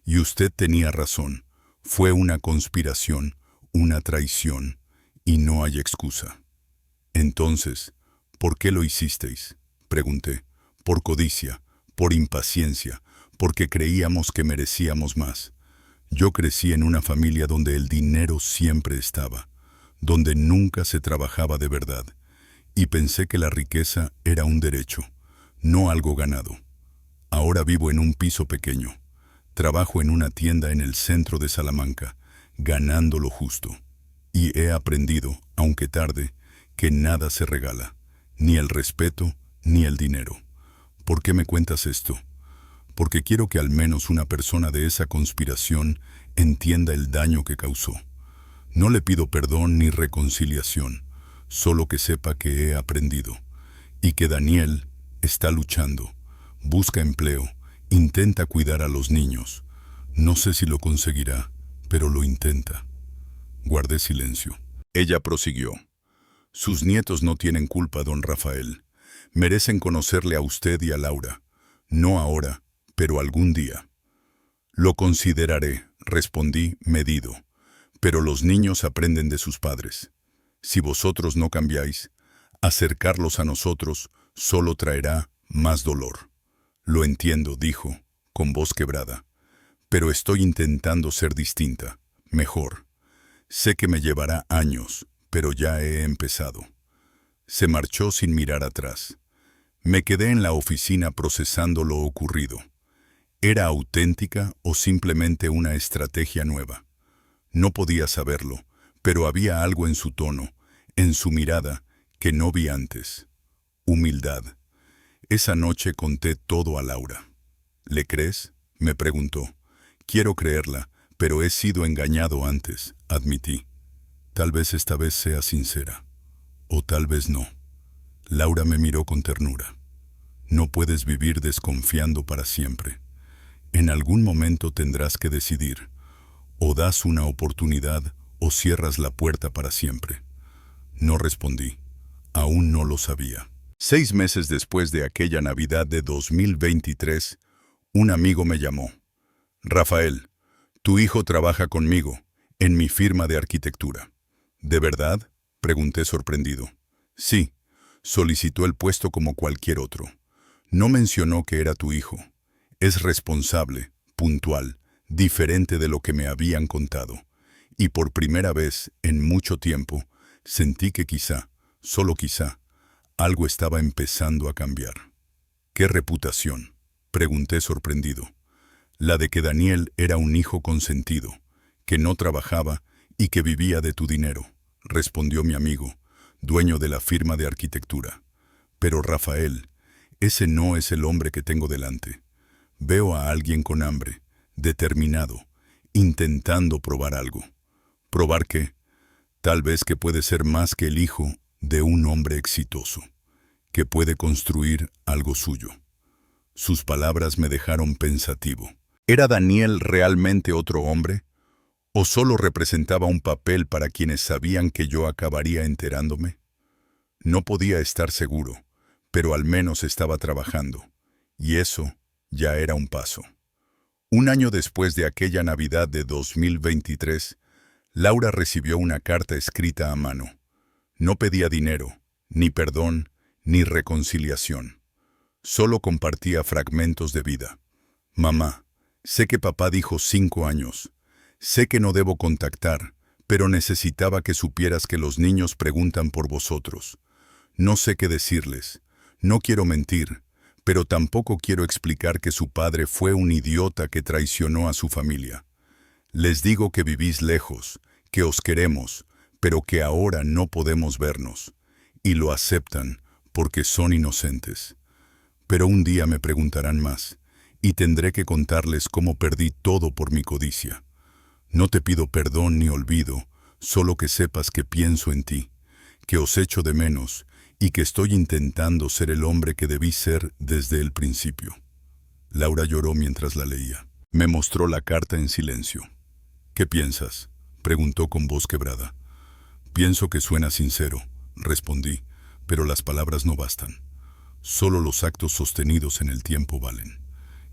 Y usted tenía razón. Fue una conspiración, una traición, y no hay excusa». «Entonces, ¿por qué lo hicisteis?», pregunté. «Por codicia, por impaciencia, porque creíamos que merecíamos más. Yo crecí en una familia donde el dinero siempre estaba, donde nunca se trabajaba de verdad, y pensé que la riqueza era un derecho, no algo ganado. Ahora vivo en un piso pequeño. Trabajo en una tienda en el centro de Salamanca, ganando lo justo. Y he aprendido, aunque tarde, que nada se regala, ni el respeto, ni el dinero. ¿Por qué me cuentas esto? Porque quiero que al menos una persona de esa conspiración entienda el daño que causó. No le pido perdón ni reconciliación, solo que sepa que he aprendido, y que Daniel está luchando, busca empleo, intenta cuidar a los niños. No sé si lo conseguirá, pero lo intenta». Guardé silencio. Ella prosiguió. «Sus nietos no tienen culpa, don Rafael. Merecen conocerle a usted y a Laura. No ahora, pero algún día». «Lo consideraré», respondí medido. «Pero los niños aprenden de sus padres. Si vosotros no cambiáis, acercarlos a nosotros solo traerá más dolor». «Lo entiendo», dijo, con voz quebrada. «Pero estoy intentando ser distinta, mejor. Sé que me llevará años, pero ya he empezado». Se marchó sin mirar atrás. Me quedé en la oficina procesando lo ocurrido. ¿Era auténtica o simplemente una estrategia nueva? No podía saberlo, pero había algo en su tono, en su mirada, que no vi antes. Humildad. Esa noche conté todo a Laura. «¿Le crees?», me preguntó. «Quiero creerla, pero he sido engañado antes», admití. «Tal vez esta vez sea sincera. O tal vez no». Laura me miró con ternura. «No puedes vivir desconfiando para siempre. En algún momento tendrás que decidir. O das una oportunidad o cierras la puerta para siempre». No respondí. Aún no lo sabía. 6 meses después de aquella Navidad de 2023, un amigo me llamó. «Rafael, tu hijo trabaja conmigo, en mi firma de arquitectura». «¿De verdad?», pregunté sorprendido. «Sí, solicitó el puesto como cualquier otro. No mencionó que era tu hijo. Es responsable, puntual, diferente de lo que me habían contado. Y por primera vez en mucho tiempo, sentí que quizá, solo quizá, algo estaba empezando a cambiar». «¿Qué reputación?», pregunté sorprendido. «La de que Daniel era un hijo consentido, que no trabajaba y que vivía de tu dinero», respondió mi amigo, dueño de la firma de arquitectura. «Pero Rafael, ese no es el hombre que tengo delante. Veo a alguien con hambre, determinado, intentando probar algo». «¿Probar qué?». «Tal vez que puede ser más que el hijo de un hombre exitoso, que puede construir algo suyo». Sus palabras me dejaron pensativo. ¿Era Daniel realmente otro hombre? ¿O solo representaba un papel para quienes sabían que yo acabaría enterándome? No podía estar seguro, pero al menos estaba trabajando, y eso ya era un paso. Un año después de aquella Navidad de 2023, Laura recibió una carta escrita a mano. No pedía dinero, ni perdón, ni reconciliación. Solo compartía fragmentos de vida. «Mamá, sé que papá dijo 5 años. Sé que no debo contactar, pero necesitaba que supieras que los niños preguntan por vosotros. No sé qué decirles. No quiero mentir, pero tampoco quiero explicar que su padre fue un idiota que traicionó a su familia. Les digo que vivís lejos, que os queremos, pero que ahora no podemos vernos. Y lo aceptan porque son inocentes. Pero un día me preguntarán más, y tendré que contarles cómo perdí todo por mi codicia. No te pido perdón ni olvido, solo que sepas que pienso en ti, que os echo de menos y que estoy intentando ser el hombre que debí ser desde el principio. Laura lloró mientras la leía. Me mostró la carta en silencio. ¿Qué piensas?, preguntó con voz quebrada. Pienso que suena sincero, respondí, pero las palabras no bastan. Solo los actos sostenidos en el tiempo valen.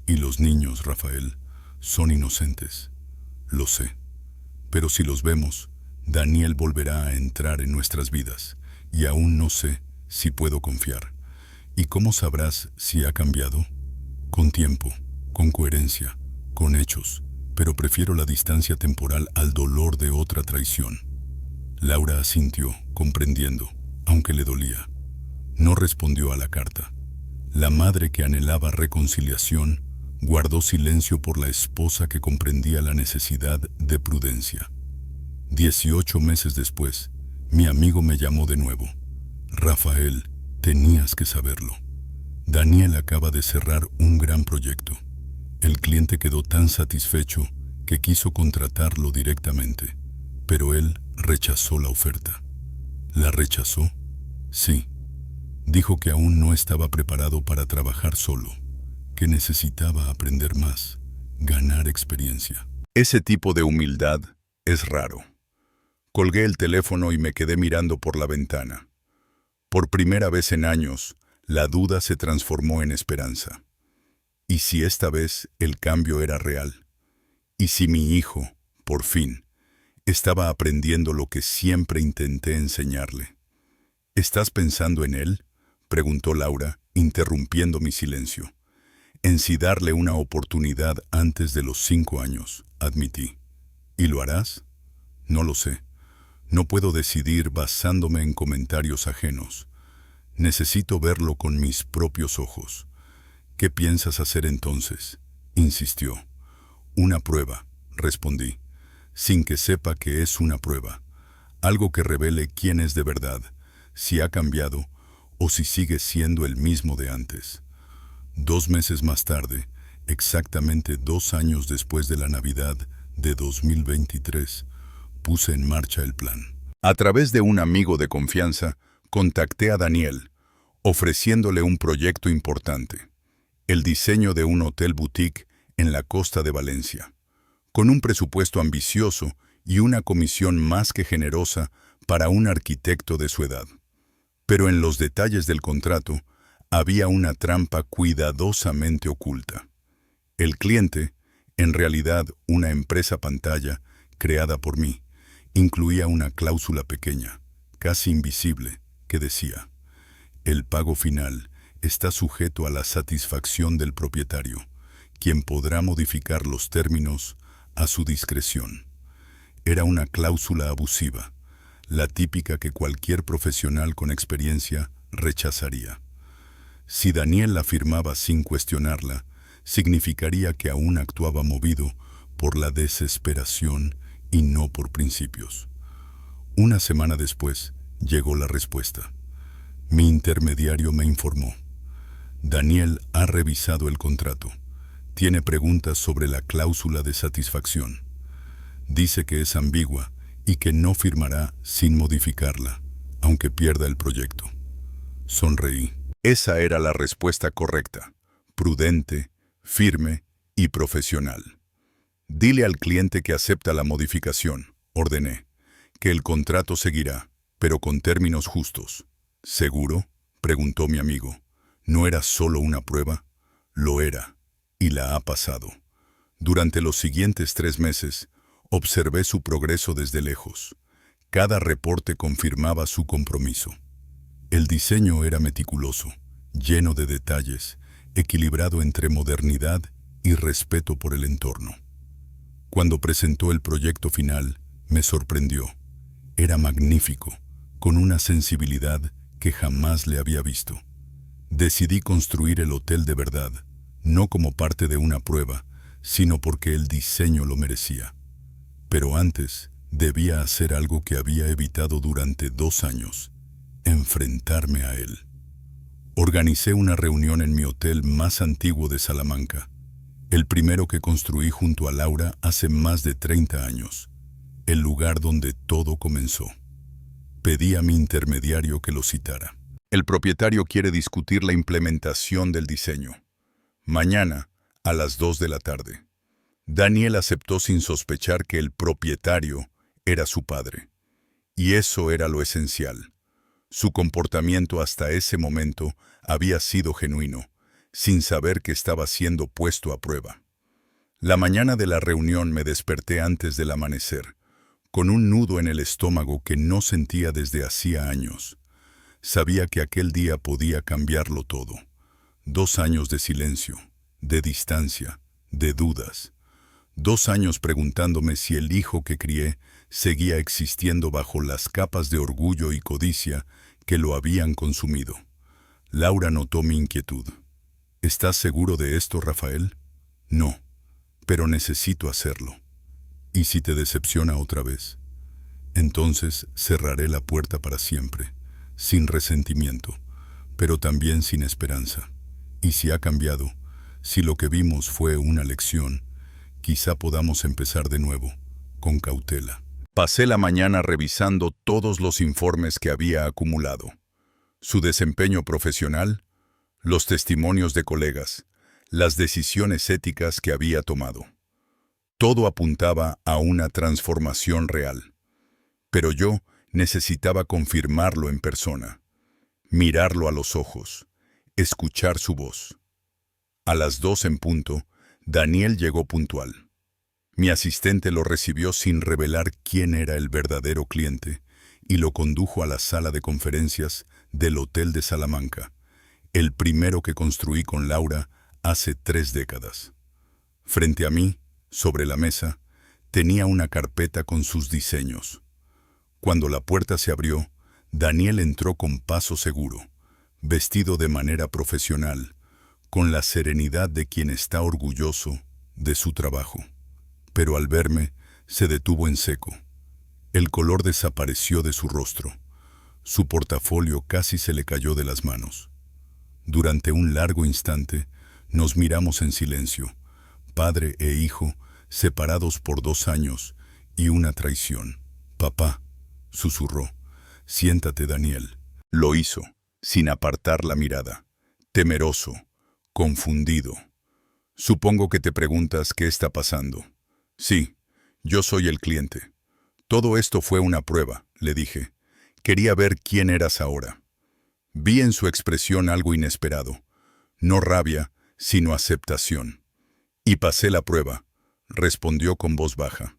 Y los niños, Rafael, son inocentes. Lo sé. Pero si los vemos, Daniel volverá a entrar en nuestras vidas, y aún no sé si puedo confiar. ¿Y cómo sabrás si ha cambiado? Con tiempo, con coherencia, con hechos, pero prefiero la distancia temporal al dolor de otra traición. Laura asintió, comprendiendo, aunque le dolía. No respondió a la carta. La madre que anhelaba reconciliación guardó silencio por la esposa que comprendía la necesidad de prudencia. 18 meses después, mi amigo me llamó de nuevo. Rafael, tenías que saberlo. Daniel acaba de cerrar un gran proyecto. El cliente quedó tan satisfecho que quiso contratarlo directamente, pero él rechazó la oferta. ¿La rechazó? Sí. Dijo que aún no estaba preparado para trabajar solo, que necesitaba aprender más, ganar experiencia. Ese tipo de humildad es raro. Colgué el teléfono y me quedé mirando por la ventana. Por primera vez en años, la duda se transformó en esperanza. ¿Y si esta vez el cambio era real? ¿Y si mi hijo, por fin, estaba aprendiendo lo que siempre intenté enseñarle? ¿Estás pensando en él?, preguntó Laura, interrumpiendo mi silencio. En si darle una oportunidad antes de los 5 años, admití. ¿Y lo harás? No lo sé. No puedo decidir basándome en comentarios ajenos. Necesito verlo con mis propios ojos. ¿Qué piensas hacer entonces?, insistió. Una prueba, respondí, sin que sepa que es una prueba. Algo que revele quién es de verdad, si ha cambiado o si sigue siendo el mismo de antes. 2 meses más tarde, exactamente 2 años después de la Navidad de 2023, puse en marcha el plan. A través de un amigo de confianza, contacté a Daniel, ofreciéndole un proyecto importante: el diseño de un hotel boutique en la costa de Valencia, con un presupuesto ambicioso y una comisión más que generosa para un arquitecto de su edad. Pero en los detalles del contrato había una trampa cuidadosamente oculta. El cliente, en realidad una empresa pantalla creada por mí, incluía una cláusula pequeña, casi invisible, que decía: el pago final está sujeto a la satisfacción del propietario, quien podrá modificar los términos a su discreción. Era una cláusula abusiva, la típica que cualquier profesional con experiencia rechazaría. Si Daniel la firmaba sin cuestionarla, significaría que aún actuaba movido por la desesperación y no por principios. Una semana después, llegó la respuesta. Mi intermediario me informó: Daniel ha revisado el contrato. Tiene preguntas sobre la cláusula de satisfacción. Dice que es ambigua y que no firmará sin modificarla, aunque pierda el proyecto. Sonreí. Esa era la respuesta correcta: prudente, firme y profesional. Dile al cliente que acepta la modificación, ordené, que el contrato seguirá, pero con términos justos. ¿Seguro?, preguntó mi amigo. ¿No era solo una prueba? Lo era, y la ha pasado. Durante los siguientes 3 meses, observé su progreso desde lejos. Cada reporte confirmaba su compromiso. El diseño era meticuloso, lleno de detalles, equilibrado entre modernidad y respeto por el entorno. Cuando presentó el proyecto final, me sorprendió. Era magnífico, con una sensibilidad que jamás le había visto. Decidí construir el hotel de verdad, no como parte de una prueba, sino porque el diseño lo merecía. Pero antes, debía hacer algo que había evitado durante 2 años: enfrentarme a él. Organicé una reunión en mi hotel más antiguo de Salamanca. El primero que construí junto a Laura hace más de 30 años. El lugar donde todo comenzó. Pedí a mi intermediario que lo citara. El propietario quiere discutir la implementación del diseño. Mañana, a las 2 de la tarde. Daniel aceptó sin sospechar que el propietario era su padre. Y eso era lo esencial. Su comportamiento hasta ese momento había sido genuino, sin saber que estaba siendo puesto a prueba. La mañana de la reunión me desperté antes del amanecer, con un nudo en el estómago que no sentía desde hacía años. Sabía que aquel día podía cambiarlo todo. 2 años de silencio, de distancia, de dudas. 2 años preguntándome si el hijo que crié seguía existiendo bajo las capas de orgullo y codicia que lo habían consumido. Laura notó mi inquietud. ¿Estás seguro de esto, Rafael? No, pero necesito hacerlo. ¿Y si te decepciona otra vez? Entonces cerraré la puerta para siempre, sin resentimiento, pero también sin esperanza. Y si ha cambiado, si lo que vimos fue una lección, quizá podamos empezar de nuevo, con cautela. Pasé la mañana revisando todos los informes que había acumulado. Su desempeño profesional, los testimonios de colegas, las decisiones éticas que había tomado. Todo apuntaba a una transformación real. Pero yo necesitaba confirmarlo en persona, mirarlo a los ojos, escuchar su voz. A las 2 en punto, Daniel llegó puntual. Mi asistente lo recibió sin revelar quién era el verdadero cliente y lo condujo a la sala de conferencias del Hotel de Salamanca, el primero que construí con Laura hace 3 décadas. Frente a mí, sobre la mesa, tenía una carpeta con sus diseños. Cuando la puerta se abrió, Daniel entró con paso seguro, vestido de manera profesional, con la serenidad de quien está orgulloso de su trabajo. Pero al verme, se detuvo en seco. El color desapareció de su rostro. Su portafolio casi se le cayó de las manos. Durante un largo instante, nos miramos en silencio, padre e hijo, separados por 2 años y una traición. «Papá», susurró, «siéntate, Daniel». Lo hizo, sin apartar la mirada, temeroso, confundido. «Supongo que te preguntas qué está pasando». «Sí, yo soy el cliente». «Todo esto fue una prueba», le dije. «Quería ver quién eras ahora». Vi en su expresión algo inesperado. No rabia, sino aceptación. «Y pasé la prueba», respondió con voz baja.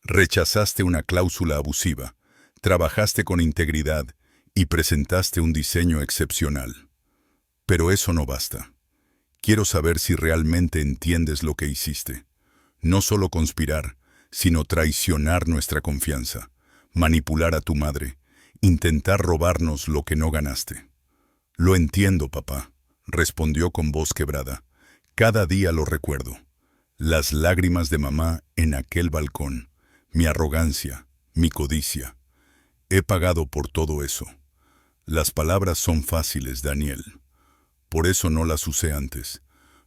«Rechazaste una cláusula abusiva, trabajaste con integridad y presentaste un diseño excepcional. Pero eso no basta. Quiero saber si realmente entiendes lo que hiciste. No solo conspirar, sino traicionar nuestra confianza, manipular a tu madre, intentar robarnos lo que no ganaste». «Lo entiendo, papá», respondió con voz quebrada. «Cada día lo recuerdo. Las lágrimas de mamá en aquel balcón, mi arrogancia, mi codicia. He pagado por todo eso. Las palabras son fáciles, Daniel. Por eso no las usé antes.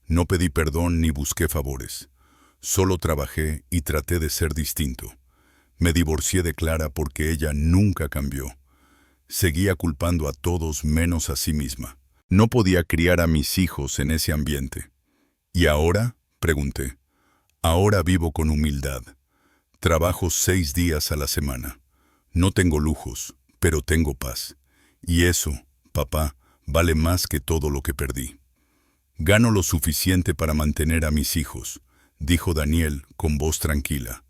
No pedí perdón ni busqué favores. Solo trabajé y traté de ser distinto. Me divorcié de Clara porque ella nunca cambió. Seguía culpando a todos menos a sí misma. No podía criar a mis hijos en ese ambiente. ¿Y ahora?», pregunté. «Ahora vivo con humildad. Trabajo 6 días a la semana. No tengo lujos, pero tengo paz. Y eso, papá, vale más que todo lo que perdí. Gano lo suficiente para mantener a mis hijos», dijo Daniel con voz tranquila.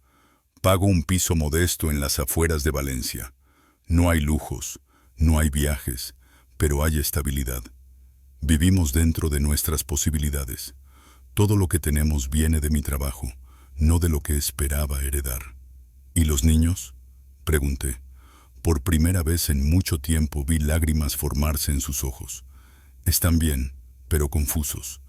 «Pago un piso modesto en las afueras de Valencia. No hay lujos, no hay viajes, pero hay estabilidad. Vivimos dentro de nuestras posibilidades. Todo lo que tenemos viene de mi trabajo, no de lo que esperaba heredar». «¿Y los niños?», pregunté. Por primera vez en mucho tiempo vi lágrimas formarse en sus ojos. «Están bien, pero confusos.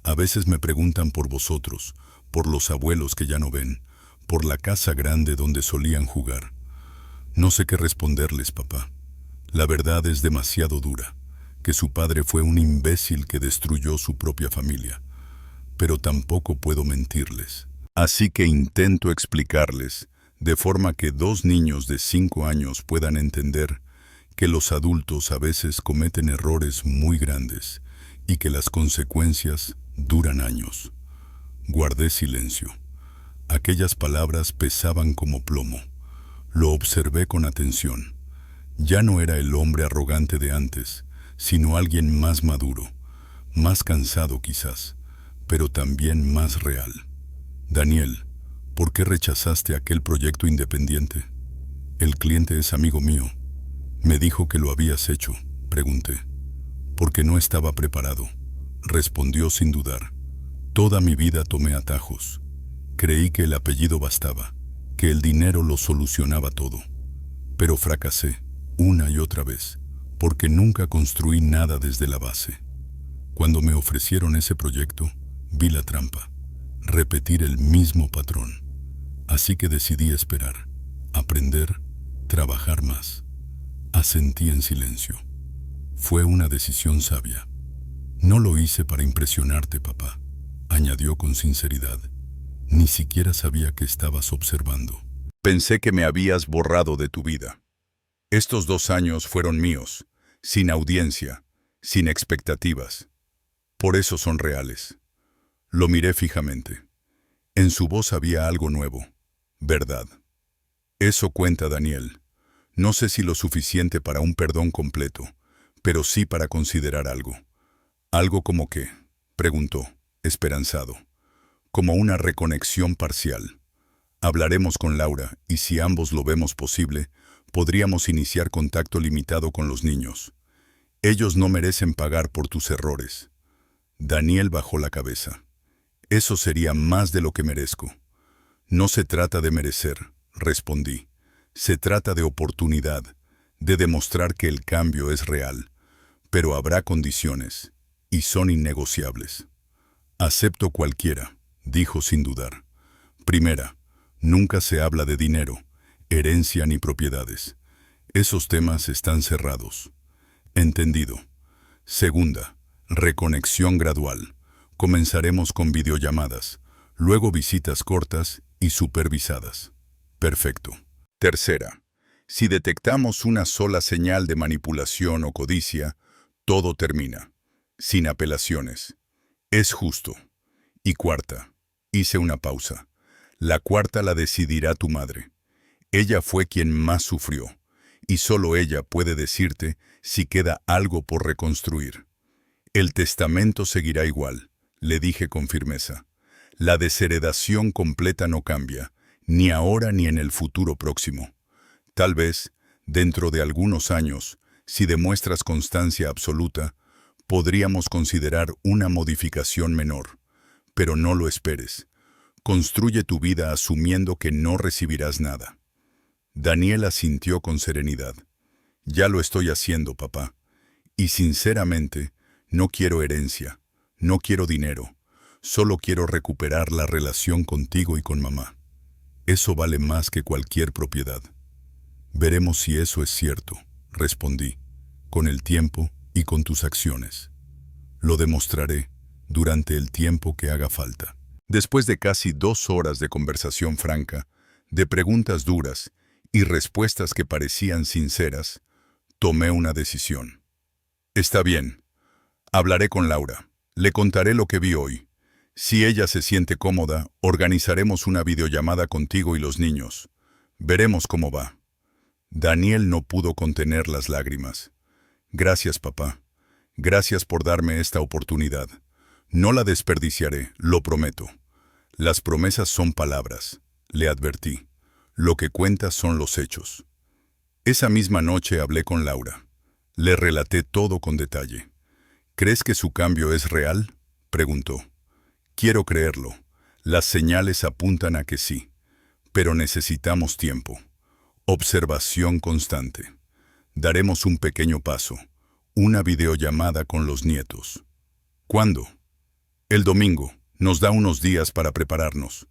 A veces me preguntan por vosotros, por los abuelos que ya no ven, por la casa grande donde solían jugar. No sé qué responderles, papá. La verdad es demasiado dura, que su padre fue un imbécil que destruyó su propia familia. pero tampoco puedo mentirles. Así que intento explicarles, de forma que 2 niños de 5 años puedan entender que los adultos a veces cometen errores muy grandes y que las consecuencias duran años. Guardé silencio. Aquellas palabras pesaban como plomo. Lo observé con atención. Ya no era el hombre arrogante de antes, sino alguien más maduro, más cansado quizás, pero también más real. Daniel, ¿por qué rechazaste aquel proyecto independiente? El cliente es amigo mío. Me dijo que lo habías hecho, pregunté. Porque no estaba preparado, respondió sin dudar. Toda mi vida tomé atajos. Creí que el apellido bastaba, que el dinero lo solucionaba todo. Pero fracasé, una y otra vez, porque nunca construí nada desde la base. Cuando me ofrecieron ese proyecto, vi la trampa, repetir el mismo patrón. Así que decidí esperar, aprender, trabajar más. Asentí en silencio. Fue una decisión sabia. No lo hice para impresionarte, papá, añadió con sinceridad. Ni siquiera sabía que estabas observando. Pensé que me habías borrado de tu vida. Estos 2 años fueron míos, sin audiencia, sin expectativas. Por eso son reales. Lo miré fijamente. En su voz había algo nuevo, verdad. Eso cuenta, Daniel. No sé si lo suficiente para un perdón completo, pero sí para considerar algo. ¿Algo como qué?, preguntó, esperanzado. Como una reconexión parcial. Hablaremos con Laura y si ambos lo vemos posible, podríamos iniciar contacto limitado con los niños. Ellos no merecen pagar por tus errores. Daniel bajó la cabeza. Eso sería más de lo que merezco. No se trata de merecer, respondí. Se trata de oportunidad, de demostrar que el cambio es real. Pero habrá condiciones, y son innegociables. Acepto cualquiera, dijo sin dudar. Primera, nunca se habla de dinero, herencia ni propiedades. Esos temas están cerrados. Entendido. Segunda, reconexión gradual. Comenzaremos con videollamadas, luego visitas cortas y supervisadas. Perfecto. Tercera, si detectamos una sola señal de manipulación o codicia, todo termina, sin apelaciones. Es justo. Y cuarta, hice una pausa. La cuarta la decidirá tu madre. Ella fue quien más sufrió, y solo ella puede decirte si queda algo por reconstruir. El testamento seguirá igual, le dije con firmeza. La desheredación completa no cambia, ni ahora ni en el futuro próximo. Tal vez, dentro de algunos años, si demuestras constancia absoluta, podríamos considerar una modificación menor. Pero no lo esperes. Construye tu vida asumiendo que no recibirás nada. Daniel asintió con serenidad. Ya lo estoy haciendo, papá. Y sinceramente, no quiero herencia, no quiero dinero. Solo quiero recuperar la relación contigo y con mamá. Eso vale más que cualquier propiedad. Veremos si eso es cierto, respondí, con el tiempo y con tus acciones. Lo demostraré durante el tiempo que haga falta. Después de casi 2 horas de conversación franca, de preguntas duras y respuestas que parecían sinceras, tomé una decisión. Está bien. Hablaré con Laura. Le contaré lo que vi hoy. Si ella se siente cómoda, organizaremos una videollamada contigo y los niños. Veremos cómo va. Daniel no pudo contener las lágrimas. Gracias, papá. Gracias por darme esta oportunidad. No la desperdiciaré, lo prometo. Las promesas son palabras, le advertí. Lo que cuenta son los hechos. Esa misma noche hablé con Laura. Le relaté todo con detalle. ¿Crees que su cambio es real?, preguntó. Quiero creerlo. Las señales apuntan a que sí. Pero necesitamos tiempo. Observación constante. Daremos un pequeño paso. Una videollamada con los nietos. ¿Cuándo? El domingo. Nos da unos días para prepararnos.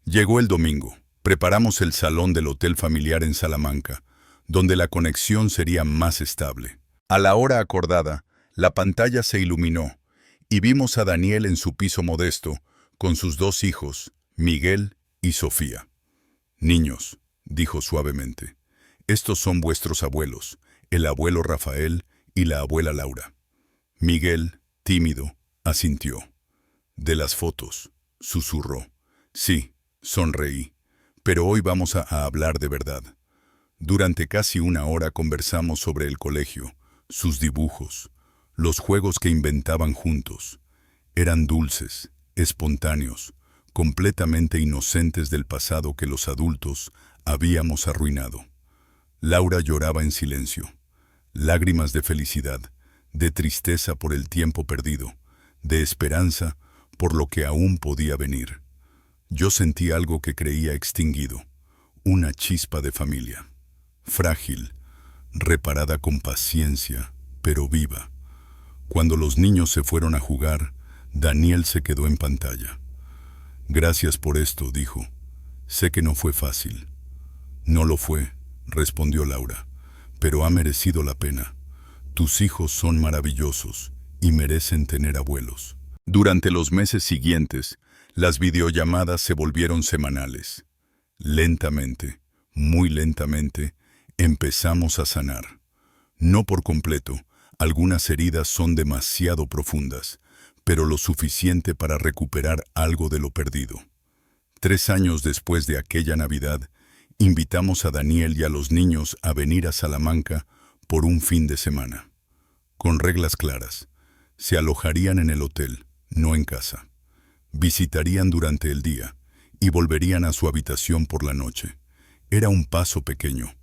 Llegó el domingo. Preparamos el salón del hotel familiar en Salamanca, donde la conexión sería más estable. A la hora acordada, la pantalla se iluminó, y vimos a Daniel en su piso modesto, con sus 2 hijos, Miguel y Sofía. «Niños», dijo suavemente, «estos son vuestros abuelos, el abuelo Rafael y la abuela Laura». Miguel, tímido, asintió. «De las fotos», susurró. «Sí», sonreí, «pero hoy vamos a hablar de verdad». Durante casi 1 hora conversamos sobre el colegio, sus dibujos, los juegos que inventaban juntos. Eran dulces, espontáneos, completamente inocentes del pasado que los adultos habíamos arruinado. Laura lloraba en silencio, lágrimas de felicidad, de tristeza por el tiempo perdido, de esperanza por lo que aún podía venir. Yo sentí algo que creía extinguido, una chispa de familia, frágil, reparada con paciencia, pero viva. Cuando los niños se fueron a jugar, Daniel se quedó en pantalla. «Gracias por esto», dijo. «Sé que no fue fácil». «No lo fue», respondió Laura, «pero ha merecido la pena. Tus hijos son maravillosos y merecen tener abuelos». Durante los meses siguientes, las videollamadas se volvieron semanales. Lentamente, muy lentamente, empezamos a sanar. No por completo, algunas heridas son demasiado profundas, pero lo suficiente para recuperar algo de lo perdido. 3 años después de aquella Navidad, invitamos a Daniel y a los niños a venir a Salamanca por un fin de semana. Con reglas claras, se alojarían en el hotel, no en casa. Visitarían durante el día y volverían a su habitación por la noche. Era un paso pequeño,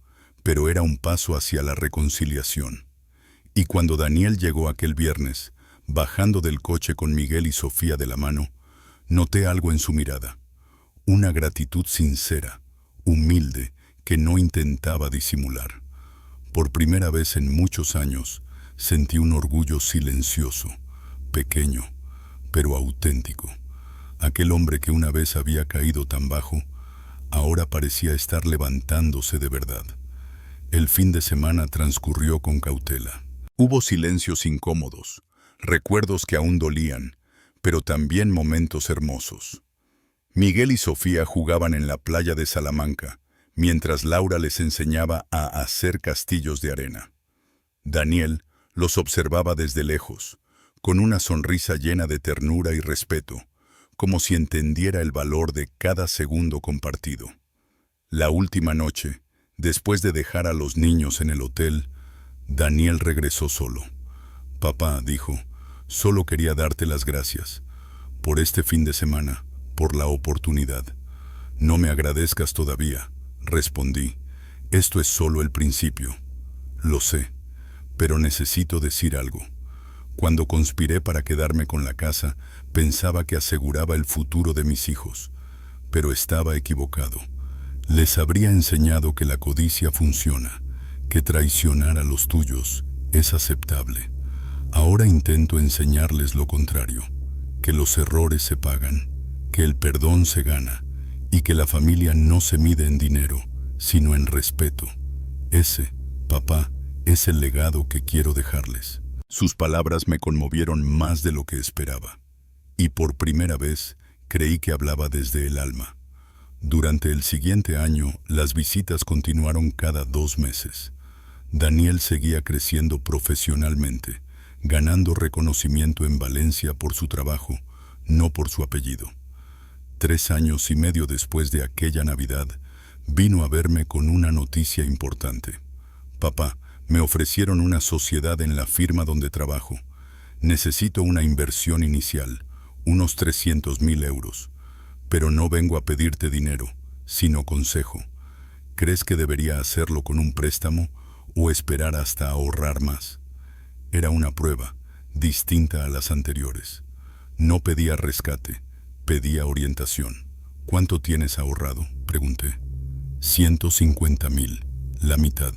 pero era un paso hacia la reconciliación. Y cuando Daniel llegó aquel viernes, bajando del coche con Miguel y Sofía de la mano, noté algo en su mirada. Una gratitud sincera, humilde, que no intentaba disimular. Por primera vez en muchos años, sentí un orgullo silencioso, pequeño, pero auténtico. Aquel hombre que una vez había caído tan bajo, ahora parecía estar levantándose de verdad. El fin de semana transcurrió con cautela. Hubo silencios incómodos, recuerdos que aún dolían, pero también momentos hermosos. Miguel y Sofía jugaban en la playa de Salamanca, mientras Laura les enseñaba a hacer castillos de arena. Daniel los observaba desde lejos, con una sonrisa llena de ternura y respeto, como si entendiera el valor de cada segundo compartido. La última noche, después de dejar a los niños en el hotel, Daniel regresó solo. «Papá», dijo, «solo quería darte las gracias por este fin de semana, por la oportunidad». «No me agradezcas todavía», respondí. «Esto es solo el principio». «Lo sé, pero necesito decir algo. Cuando conspiré para quedarme con la casa, pensaba que aseguraba el futuro de mis hijos, pero estaba equivocado. Les habría enseñado que la codicia funciona, que traicionar a los tuyos es aceptable. Ahora intento enseñarles lo contrario, que los errores se pagan, que el perdón se gana y que la familia no se mide en dinero, sino en respeto. Ese, papá, es el legado que quiero dejarles». Sus palabras me conmovieron más de lo que esperaba, y por primera vez creí que hablaba desde el alma. Durante el siguiente año, las visitas continuaron cada 2 meses. Daniel seguía creciendo profesionalmente, ganando reconocimiento en Valencia por su trabajo, no por su apellido. 3 años y medio después de aquella Navidad, vino a verme con una noticia importante. «Papá, me ofrecieron una sociedad en la firma donde trabajo. Necesito una inversión inicial, unos 300.000 euros. Pero no vengo a pedirte dinero, sino consejo. ¿Crees que debería hacerlo con un préstamo o esperar hasta ahorrar más?» Era una prueba, distinta a las anteriores. No pedía rescate, pedía orientación. «¿Cuánto tienes ahorrado?», pregunté. 150.000, la mitad.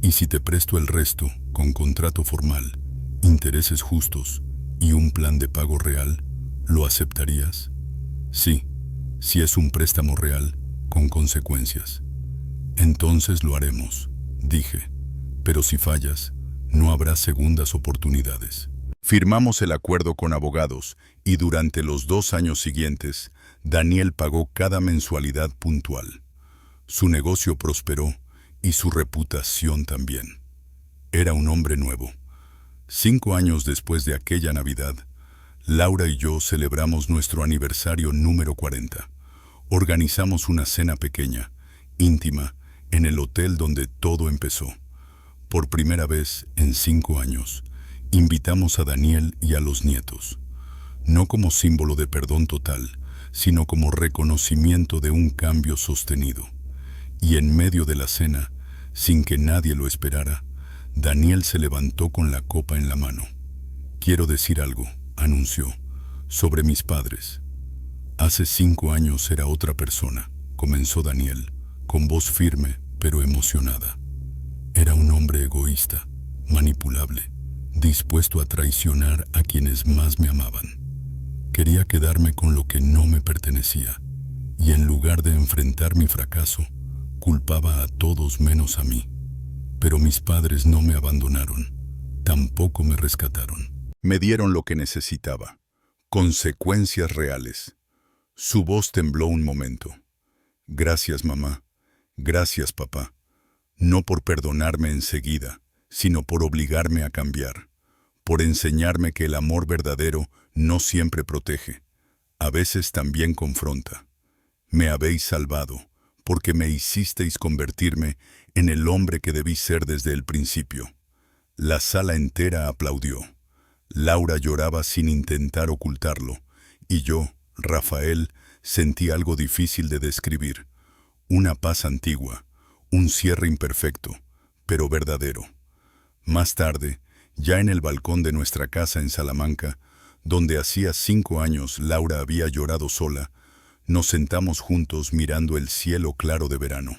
«¿Y si te presto el resto, con contrato formal, intereses justos y un plan de pago real, lo aceptarías?» «Sí, si es un préstamo real, con consecuencias». «Entonces lo haremos», dije, «pero si fallas, no habrá segundas oportunidades». Firmamos el acuerdo con abogados y durante los 2 años siguientes, Daniel pagó cada mensualidad puntual. Su negocio prosperó y su reputación también. Era un hombre nuevo. 5 años después de aquella Navidad, Laura y yo celebramos nuestro aniversario número 40. Organizamos una cena pequeña, íntima, en el hotel donde todo empezó. Por primera vez en 5 años, invitamos a Daniel y a los nietos, no como símbolo de perdón total, sino como reconocimiento de un cambio sostenido. Y en medio de la cena, sin que nadie lo esperara, Daniel se levantó con la copa en la mano. «Quiero decir algo», anunció, «sobre mis padres». «Hace 5 años era otra persona», comenzó Daniel, con voz firme pero emocionada. «Era un hombre egoísta, manipulable, dispuesto a traicionar a quienes más me amaban. Quería quedarme con lo que no me pertenecía, y en lugar de enfrentar mi fracaso, culpaba a todos menos a mí. Pero mis padres no me abandonaron, tampoco me rescataron. Me dieron lo que necesitaba, consecuencias reales». Su voz tembló un momento. «Gracias, mamá. Gracias, papá. No por perdonarme enseguida, sino por obligarme a cambiar, por enseñarme que el amor verdadero no siempre protege, a veces también confronta. Me habéis salvado, porque me hicisteis convertirme en el hombre que debí ser desde el principio». La sala entera aplaudió. Laura lloraba sin intentar ocultarlo, y yo, Rafael, sentí algo difícil de describir. Una paz antigua, un cierre imperfecto, pero verdadero. Más tarde, ya en el balcón de nuestra casa en Salamanca, donde hacía 5 años Laura había llorado sola, nos sentamos juntos mirando el cielo claro de verano.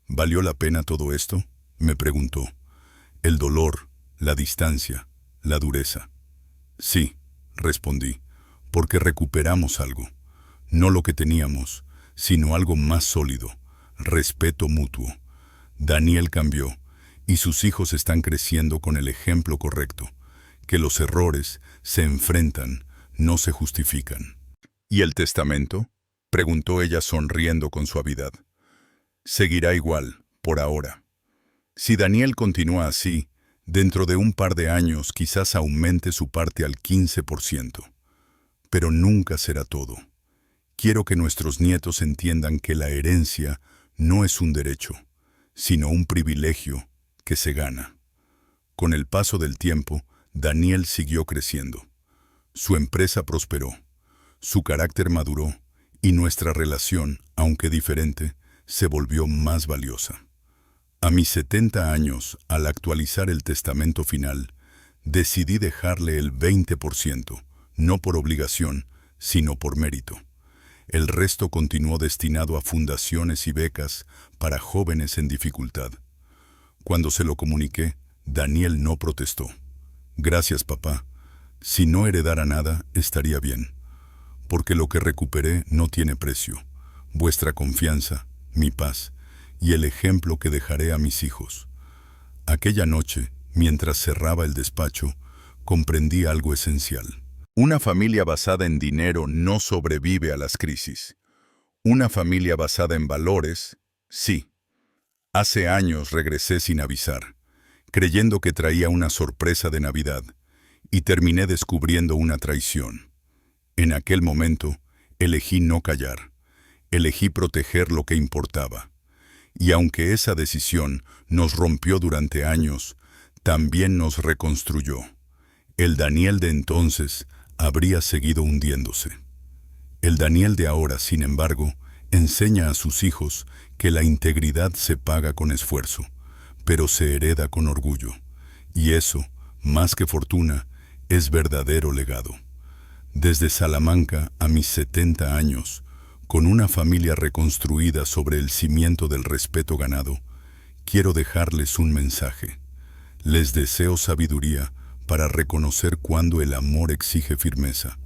«¿Valió la pena todo esto?», me preguntó. «El dolor, la distancia, la dureza». «Sí», respondí, «porque recuperamos algo. No lo que teníamos, sino algo más sólido, respeto mutuo. Daniel cambió, y sus hijos están creciendo con el ejemplo correcto, que los errores se enfrentan, no se justifican». «¿Y el testamento?», preguntó ella sonriendo con suavidad. «Seguirá igual, por ahora. Si Daniel continúa así, dentro de un par de años quizás aumente su parte al 15%. Pero nunca será todo. Quiero que nuestros nietos entiendan que la herencia no es un derecho, sino un privilegio que se gana». Con el paso del tiempo, Daniel siguió creciendo. Su empresa prosperó, su carácter maduró, y nuestra relación, aunque diferente, se volvió más valiosa. A mis 70 años, al actualizar el testamento final, decidí dejarle el 20%, no por obligación, sino por mérito. El resto continuó destinado a fundaciones y becas para jóvenes en dificultad. Cuando se lo comuniqué, Daniel no protestó. «Gracias, papá. Si no heredara nada, estaría bien. Porque lo que recuperé no tiene precio. Vuestra confianza, mi paz y el ejemplo que dejaré a mis hijos». Aquella noche, mientras cerraba el despacho, comprendí algo esencial. Una familia basada en dinero no sobrevive a las crisis. Una familia basada en valores, sí. Hace años regresé sin avisar, creyendo que traía una sorpresa de Navidad, y terminé descubriendo una traición. En aquel momento, elegí no callar. Elegí proteger lo que importaba. Y aunque esa decisión nos rompió durante años, también nos reconstruyó. El Daniel de entonces habría seguido hundiéndose. El Daniel de ahora, sin embargo, enseña a sus hijos que la integridad se paga con esfuerzo, pero se hereda con orgullo. Y eso, más que fortuna, es verdadero legado. Desde Salamanca a mis 70 años, con una familia reconstruida sobre el cimiento del respeto ganado, quiero dejarles un mensaje. Les deseo sabiduría para reconocer cuándo el amor exige firmeza,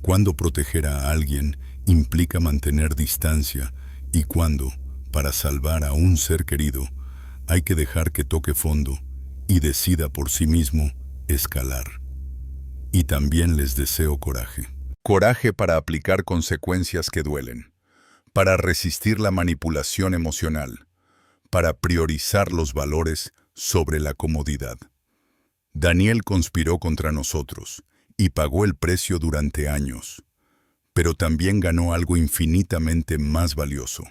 cuándo proteger a alguien implica mantener distancia y cuándo, para salvar a un ser querido, hay que dejar que toque fondo y decida por sí mismo escalar. Y también les deseo coraje. Coraje para aplicar consecuencias que duelen, para resistir la manipulación emocional, para priorizar los valores sobre la comodidad. Daniel conspiró contra nosotros y pagó el precio durante años, pero también ganó algo infinitamente más valioso,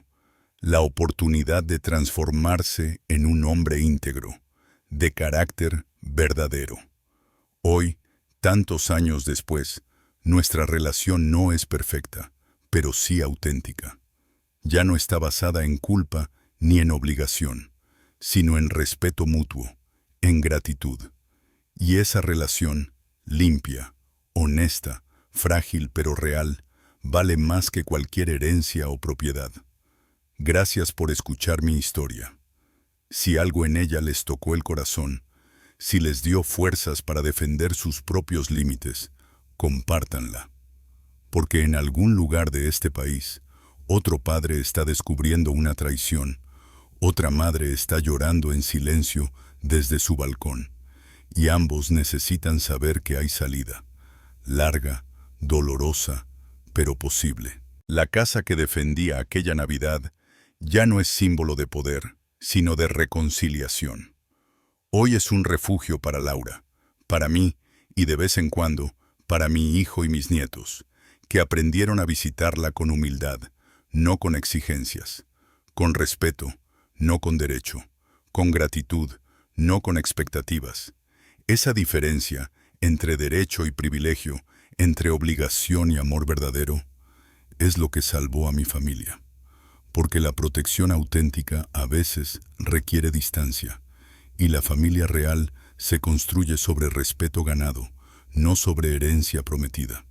la oportunidad de transformarse en un hombre íntegro, de carácter verdadero. Hoy, tantos años después, nuestra relación no es perfecta, pero sí auténtica. Ya no está basada en culpa ni en obligación, sino en respeto mutuo, en gratitud. Y esa relación, limpia, honesta, frágil pero real, vale más que cualquier herencia o propiedad. Gracias por escuchar mi historia. Si algo en ella les tocó el corazón, si les dio fuerzas para defender sus propios límites, compártanla. Porque en algún lugar de este país, otro padre está descubriendo una traición, otra madre está llorando en silencio desde su balcón, y ambos necesitan saber que hay salida, larga, dolorosa, pero posible. La casa que defendía aquella Navidad ya no es símbolo de poder, sino de reconciliación. Hoy es un refugio para Laura, para mí y de vez en cuando para mi hijo y mis nietos, que aprendieron a visitarla con humildad, no con exigencias, con respeto, no con derecho, con gratitud, no con expectativas. Esa diferencia entre derecho y privilegio, entre obligación y amor verdadero, es lo que salvó a mi familia. Porque la protección auténtica a veces requiere distancia, y la familia real se construye sobre respeto ganado, no sobre herencia prometida.